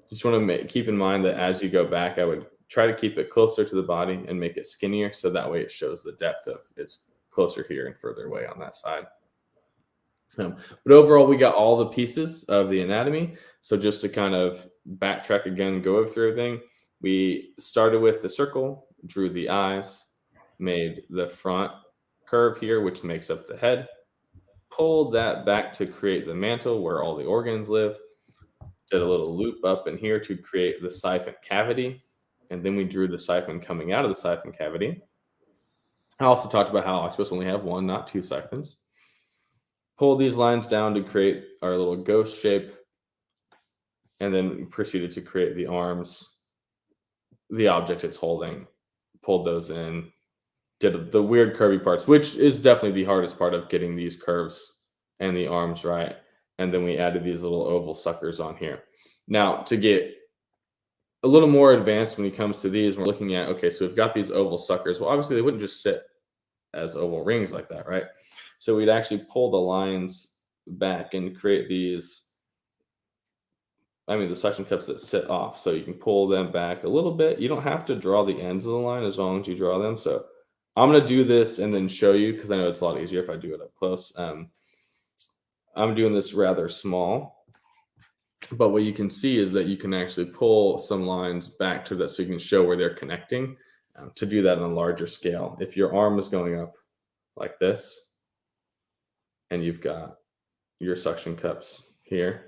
just want to keep in mind that as you go back, I would try to keep it closer to the body and make it skinnier. So that way it shows the depth of it's closer here and further away on that side. But overall, we got all the pieces of the anatomy. So just to kind of backtrack again, go over through everything, we started with the circle, drew the eyes, made the front curve here, which makes up the head, pulled that back to create the mantle where all the organs live, did a little loop up in here to create the siphon cavity, and then we drew the siphon coming out of the siphon cavity. I also talked about how octopus only have 1, not 2 siphons. Pull these lines down to create our little ghost shape, and then proceeded to create the arms, the object it's holding, pulled those in, did the weird curvy parts, which is definitely the hardest part of getting these curves and the arms right. And then we added these little oval suckers on here. Now, to get a little more advanced when it comes to these, we're looking at, okay, so we've got these oval suckers. Well, obviously they wouldn't just sit as oval rings like that, right? So we'd actually pull the lines back and create these, the suction cups that sit off. So you can pull them back a little bit. You don't have to draw the ends of the line as long as you draw them. So I'm going to do this and then show you, because I know it's a lot easier if I do it up close. I'm doing this rather small, but what you can see is that you can actually pull some lines back to that so you can show where they're connecting. To do that on a larger scale, if your arm is going up like this and you've got your suction cups here,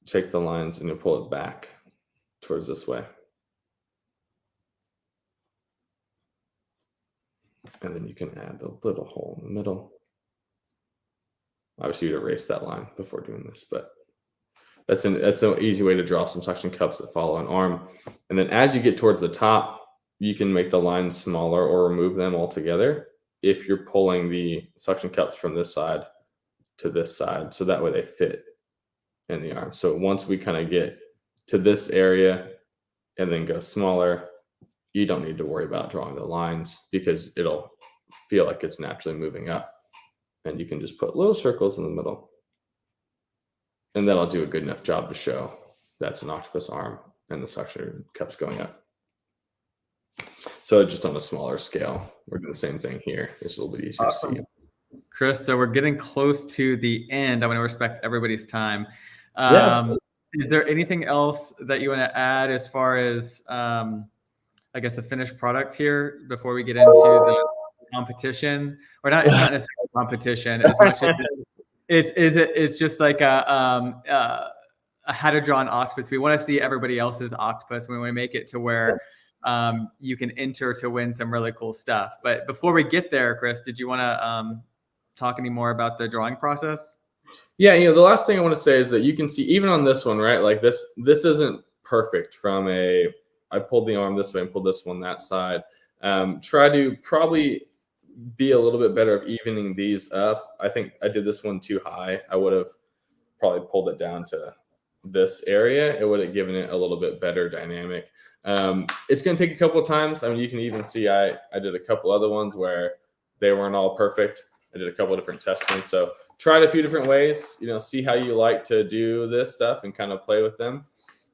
take the lines and you pull it back towards this way. And then you can add the little hole in the middle. Obviously, you'd erase that line before doing this, but that's an easy way to draw some suction cups that follow an arm. And then as you get towards the top, you can make the lines smaller or remove them altogether if you're pulling the suction cups from this side to this side, so that way they fit in the arm. So once we kind of get to this area and then go smaller, you don't need to worry about drawing the lines because it'll feel like it's naturally moving up. And you can just put little circles in the middle. And that'll do a good enough job to show that's an octopus arm and the suction cups going up. So just on a smaller scale, we're doing the same thing here. It's a little bit easier to see. Chris, so we're getting close to the end. I want to respect everybody's time. Is there anything else that you want to add as far as, I guess, the finished product here before we get into the competition? Or not? It's not necessarily competition as much as it's just like a how to draw an octopus. We want to see everybody else's octopus. We want to make it to where you can enter to win some really cool stuff. But before we get there, Chris, did you want to talk any more about the drawing process? Yeah, the last thing I want to say is that you can see even on this one, right? Like this isn't perfect from I pulled the arm this way and pulled this one that side. Try to probably be a little bit better of evening these up. I think I did this one too high. I would have probably pulled it down to this area. It would have given it a little bit better dynamic. It's going to take a couple of times. You can even see I did a couple other ones where they weren't all perfect. I did a couple of different test ones. So try it a few different ways, see how you like to do this stuff and kind of play with them.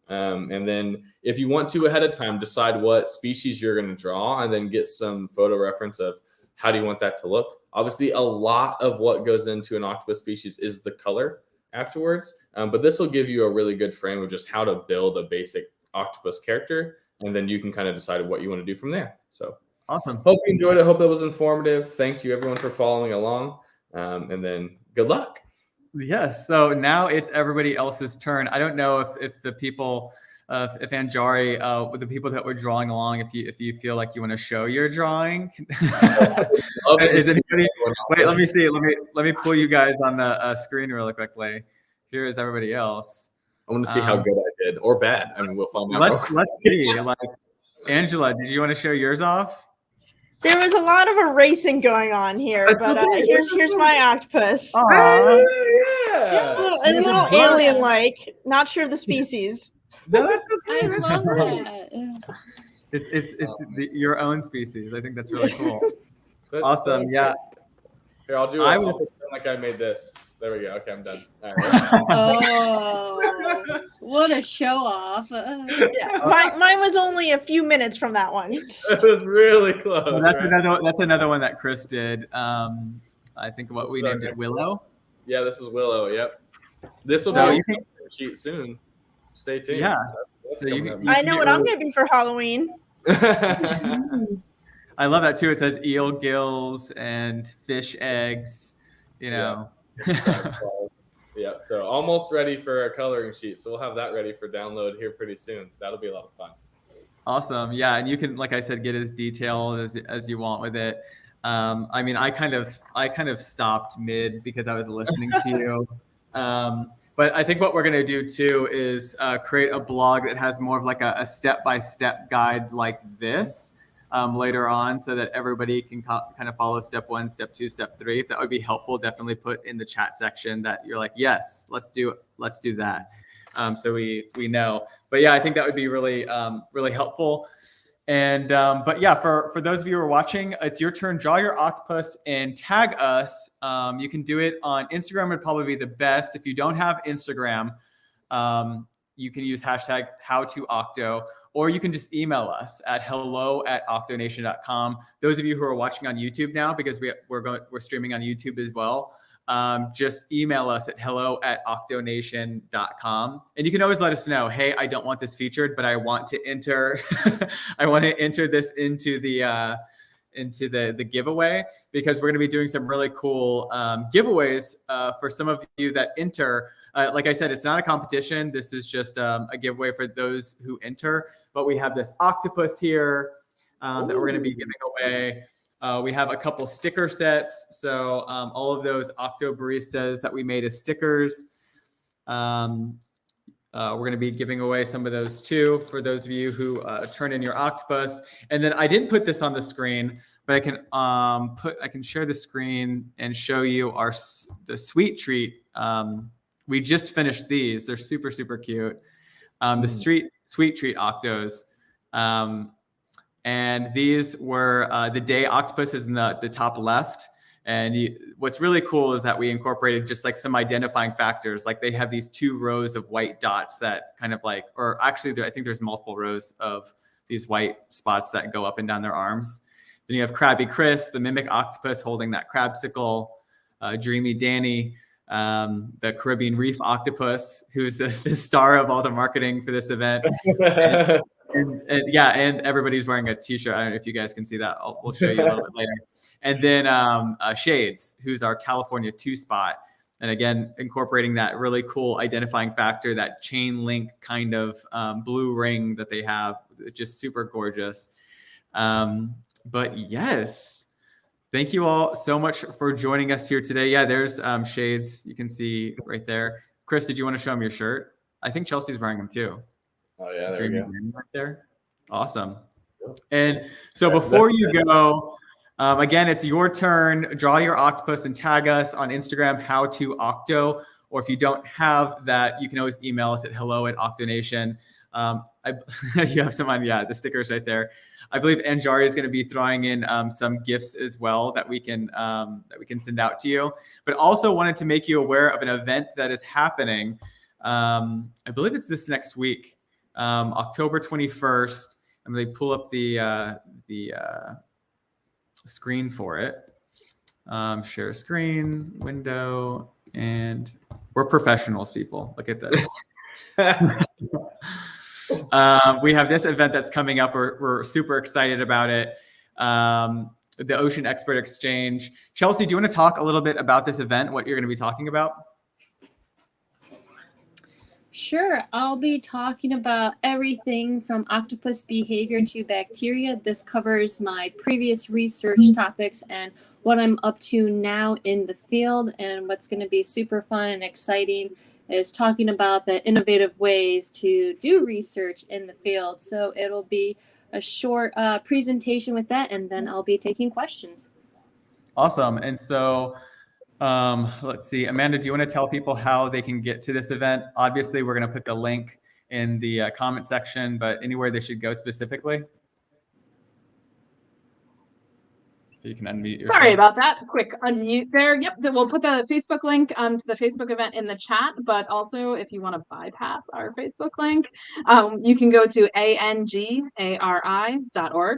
And then if you want to ahead of time, decide what species you're going to draw and then get some photo reference of how do you want that to look. Obviously, a lot of what goes into an octopus species is the color afterwards. But this will give you a really good frame of just how to build a basic octopus character. And then you can kind of decide what you want to do from there. So awesome. Hope you enjoyed it. Hope that was informative. Thanks you everyone for following along. And then good luck. Yes. So now it's everybody else's turn. I don't know if the people, if ANGARI, with the people that were drawing along, if you feel like you want to show your drawing. Is anybody? Wait, let me see. Let me pull you guys on the screen really quickly. Here is everybody else. I want to see how good I did or bad. I mean, we'll find out. Let's see. Like, Angela, did you want to show yours off? There was a lot of erasing going on here, but here's my octopus. Aww. Yeah. A little alien-like. Not sure the species. No, that's okay. I love that. It's your own species. I think that's really cool. So Awesome. Yeah. Here, I'll do. I'll pretend like I made this. There we go. Okay, I'm done. All right. Oh, what a show off. Yeah, mine was only a few minutes from that one. That was really close. Well, that's another one that Chris did. I think we named it Willow. Yeah, this is Willow. Yep. This will be a sheet soon. Stay tuned. Yeah. That's So I know what I'm going to be for Halloween. I love that too. It says eel gills and fish eggs. You know. Yeah. So almost ready for a coloring sheet. So we'll have that ready for download here pretty soon. That'll be a lot of fun. Awesome. Yeah, and you can, like I said, get as detailed as you want with it. I mean, I kind of stopped mid because I was listening to you. But I think what we're going to do too is create a blog that has more of like a step-by-step guide like this later on, so that everybody can kind of follow step 1, step 2, step 3. If that would be helpful, definitely put in the chat section that you're like, yes, let's do that. So we know. But yeah, I think that would be really really helpful. And but yeah, for those of you who are watching, it's your turn. Draw your octopus and tag us. You can do it on Instagram, would probably be the best. If you don't have Instagram, you can use hashtag #HowToOcto, or you can just email us at hello@OctoNation.com. Those of you who are watching on YouTube now, because we're streaming on YouTube as well, just email us at hello@OctoNation.com. And you can always let us know, hey, I don't want this featured, but I want to enter I want to enter this into the giveaway, because we're going to be doing some really cool giveaways for some of you that enter. Like I said, it's not a competition. This is just a giveaway for those who enter. But we have this octopus here that we're going to be giving away. We have a couple sticker sets. So all of those Octo Baristas that we made as stickers, we're going to be giving away some of those too for those of you who turn in your octopus. And then I didn't put this on the screen, but I can share the screen and show you the sweet treat. We just finished these. They're super, super cute. The sweet treat octos. And these were the day octopus is in the top left. And what's really cool is that we incorporated just like some identifying factors. Like they have these 2 rows of white dots that kind of like, or actually I think there's multiple rows of these white spots that go up and down their arms. Then you have Krabby Chris, the mimic octopus holding that crabsicle, Dreamy Danny, the Caribbean Reef octopus, who's the star of all the marketing for this event. And everybody's wearing a t-shirt. I don't know if you guys can see that. We'll show you a little bit later. And then Shades, who's our California 2 spot. And again, incorporating that really cool identifying factor, that chain link kind of blue ring that they have. It's just super gorgeous. But yes, thank you all so much for joining us here today. Yeah, there's Shades. You can see right there. Chris, did you want to show him your shirt? I think Chelsea's wearing them too. Oh yeah, there we go. Right there. Awesome. And so before you go, again, it's your turn. Draw your octopus and tag us on Instagram, #HowToOcto. Or if you don't have that, you can always email us at hello@OctoNation. You have some on, the stickers right there. I believe ANGARI is going to be throwing in some gifts as well that we can send out to you. But also wanted to make you aware of an event that is happening. I believe it's this next week, October 21st. I'm going to pull up the screen for it. Share screen, window, and we're professionals, people. Look at this. We have this event that's coming up. We're super excited about it. The Ocean Expert Exchange. Chelsea, do you want to talk a little bit about this event, what you're going to be talking about? Sure, I'll be talking about everything from octopus behavior to bacteria. This covers my previous research topics and what I'm up to now in the field. And what's going to be super fun and exciting is talking about the innovative ways to do research in the field. So it'll be a short presentation with that, and then I'll be taking questions. Awesome. And so let's see, Amanda, do you want to tell people how they can get to this event? Obviously, we're going to put the link in the comment section, but anywhere they should go specifically? You can unmute yourself. Sorry about that. Quick unmute there. Yep, we'll put the Facebook link to the Facebook event in the chat, but also if you want to bypass our Facebook link, you can go to angari.org,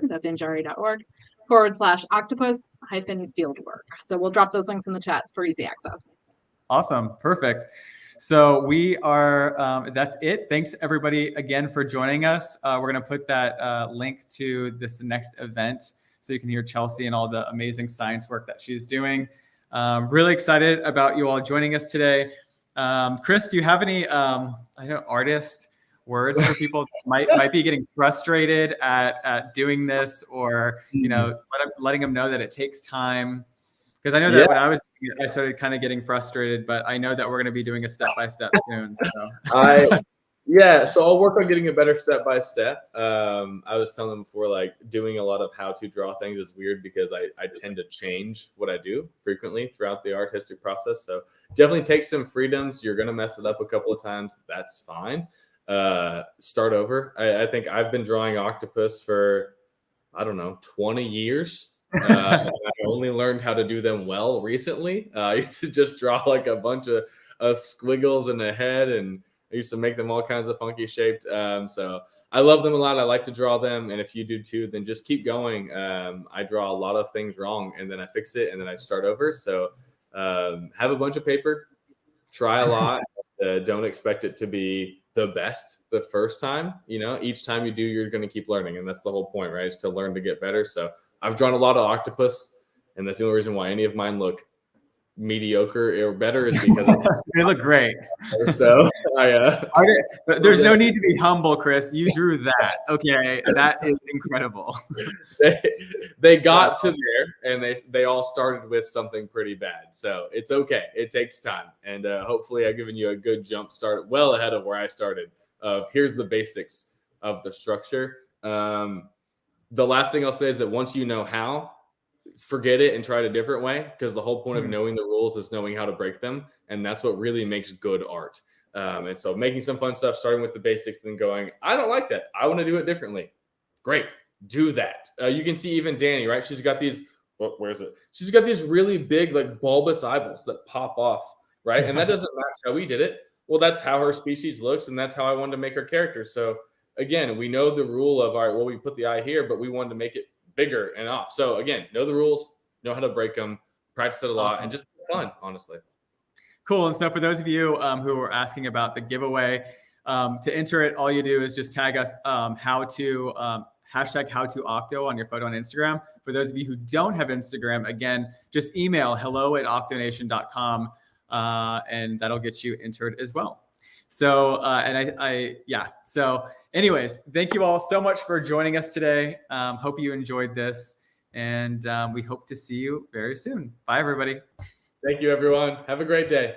that's angari.org/octopus-fieldwork. So we'll drop those links in the chats for easy access. Awesome. Perfect. So we are, that's it. Thanks everybody again for joining us. We're going to put that link to this next event so you can hear Chelsea and all the amazing science work that she's doing. Really excited about you all joining us today. Chris, do you have any artist words for people that might be getting frustrated at doing this, or letting them know that it takes time? Because I know that when I started kind of getting frustrated, but I know that we're going to be doing a step-by-step soon. So so I'll work on getting a better step-by-step. I was telling them before, like doing a lot of how to draw things is weird because I tend to change what I do frequently throughout the artistic process. So definitely take some freedoms. You're going to mess it up a couple of times. That's fine. Start over. I think I've been drawing octopus for, 20 years. I only learned how to do them well recently. I used to just draw like a bunch of squiggles in the head, and I used to make them all kinds of funky shaped. So I love them a lot. I like to draw them. And if you do too, then just keep going. I draw a lot of things wrong and then I fix it and then I start over. So have a bunch of paper, try a lot. Don't expect it to be the best the first time. Each time you do, you're going to keep learning. And that's the whole point, right? Is to learn to get better. So I've drawn a lot of octopus, and that's the only reason why any of mine look mediocre or better is because they look great. So there's no need to be humble, Chris. You drew that. Okay, that is incredible. They got to there, and they all started with something pretty bad. So it's okay. It takes time, and hopefully I've given you a good jump start, well ahead of where I started. Here's the basics of the structure. The last thing I'll say is that once you know how, forget it and try it a different way, because the whole point of knowing the rules is knowing how to break them, and that's what really makes good art. And so making some fun stuff, starting with the basics, then going, I don't like that, I want to do it differently. Great, do that. You can see even Danny, right? She's got these, where is it? She's got these really big, like bulbous eyeballs that pop off, right? And that doesn't match how we did it. Well, that's how her species looks, and that's how I wanted to make her character. So again, we know the rule of, all right, well, we put the eye here, but we wanted to make it bigger and off. So again, know the rules, know how to break them, practice it a lot, and just have fun, honestly. Cool. And so for those of you who were asking about the giveaway, to enter it, all you do is just tag us #HowToOcto on your photo on Instagram. For those of you who don't have Instagram, again, just email hello@OctoNation.com, and that'll get you entered as well. So, so anyways, thank you all so much for joining us today. Hope you enjoyed this, and we hope to see you very soon. Bye, everybody. Thank you, everyone. Have a great day.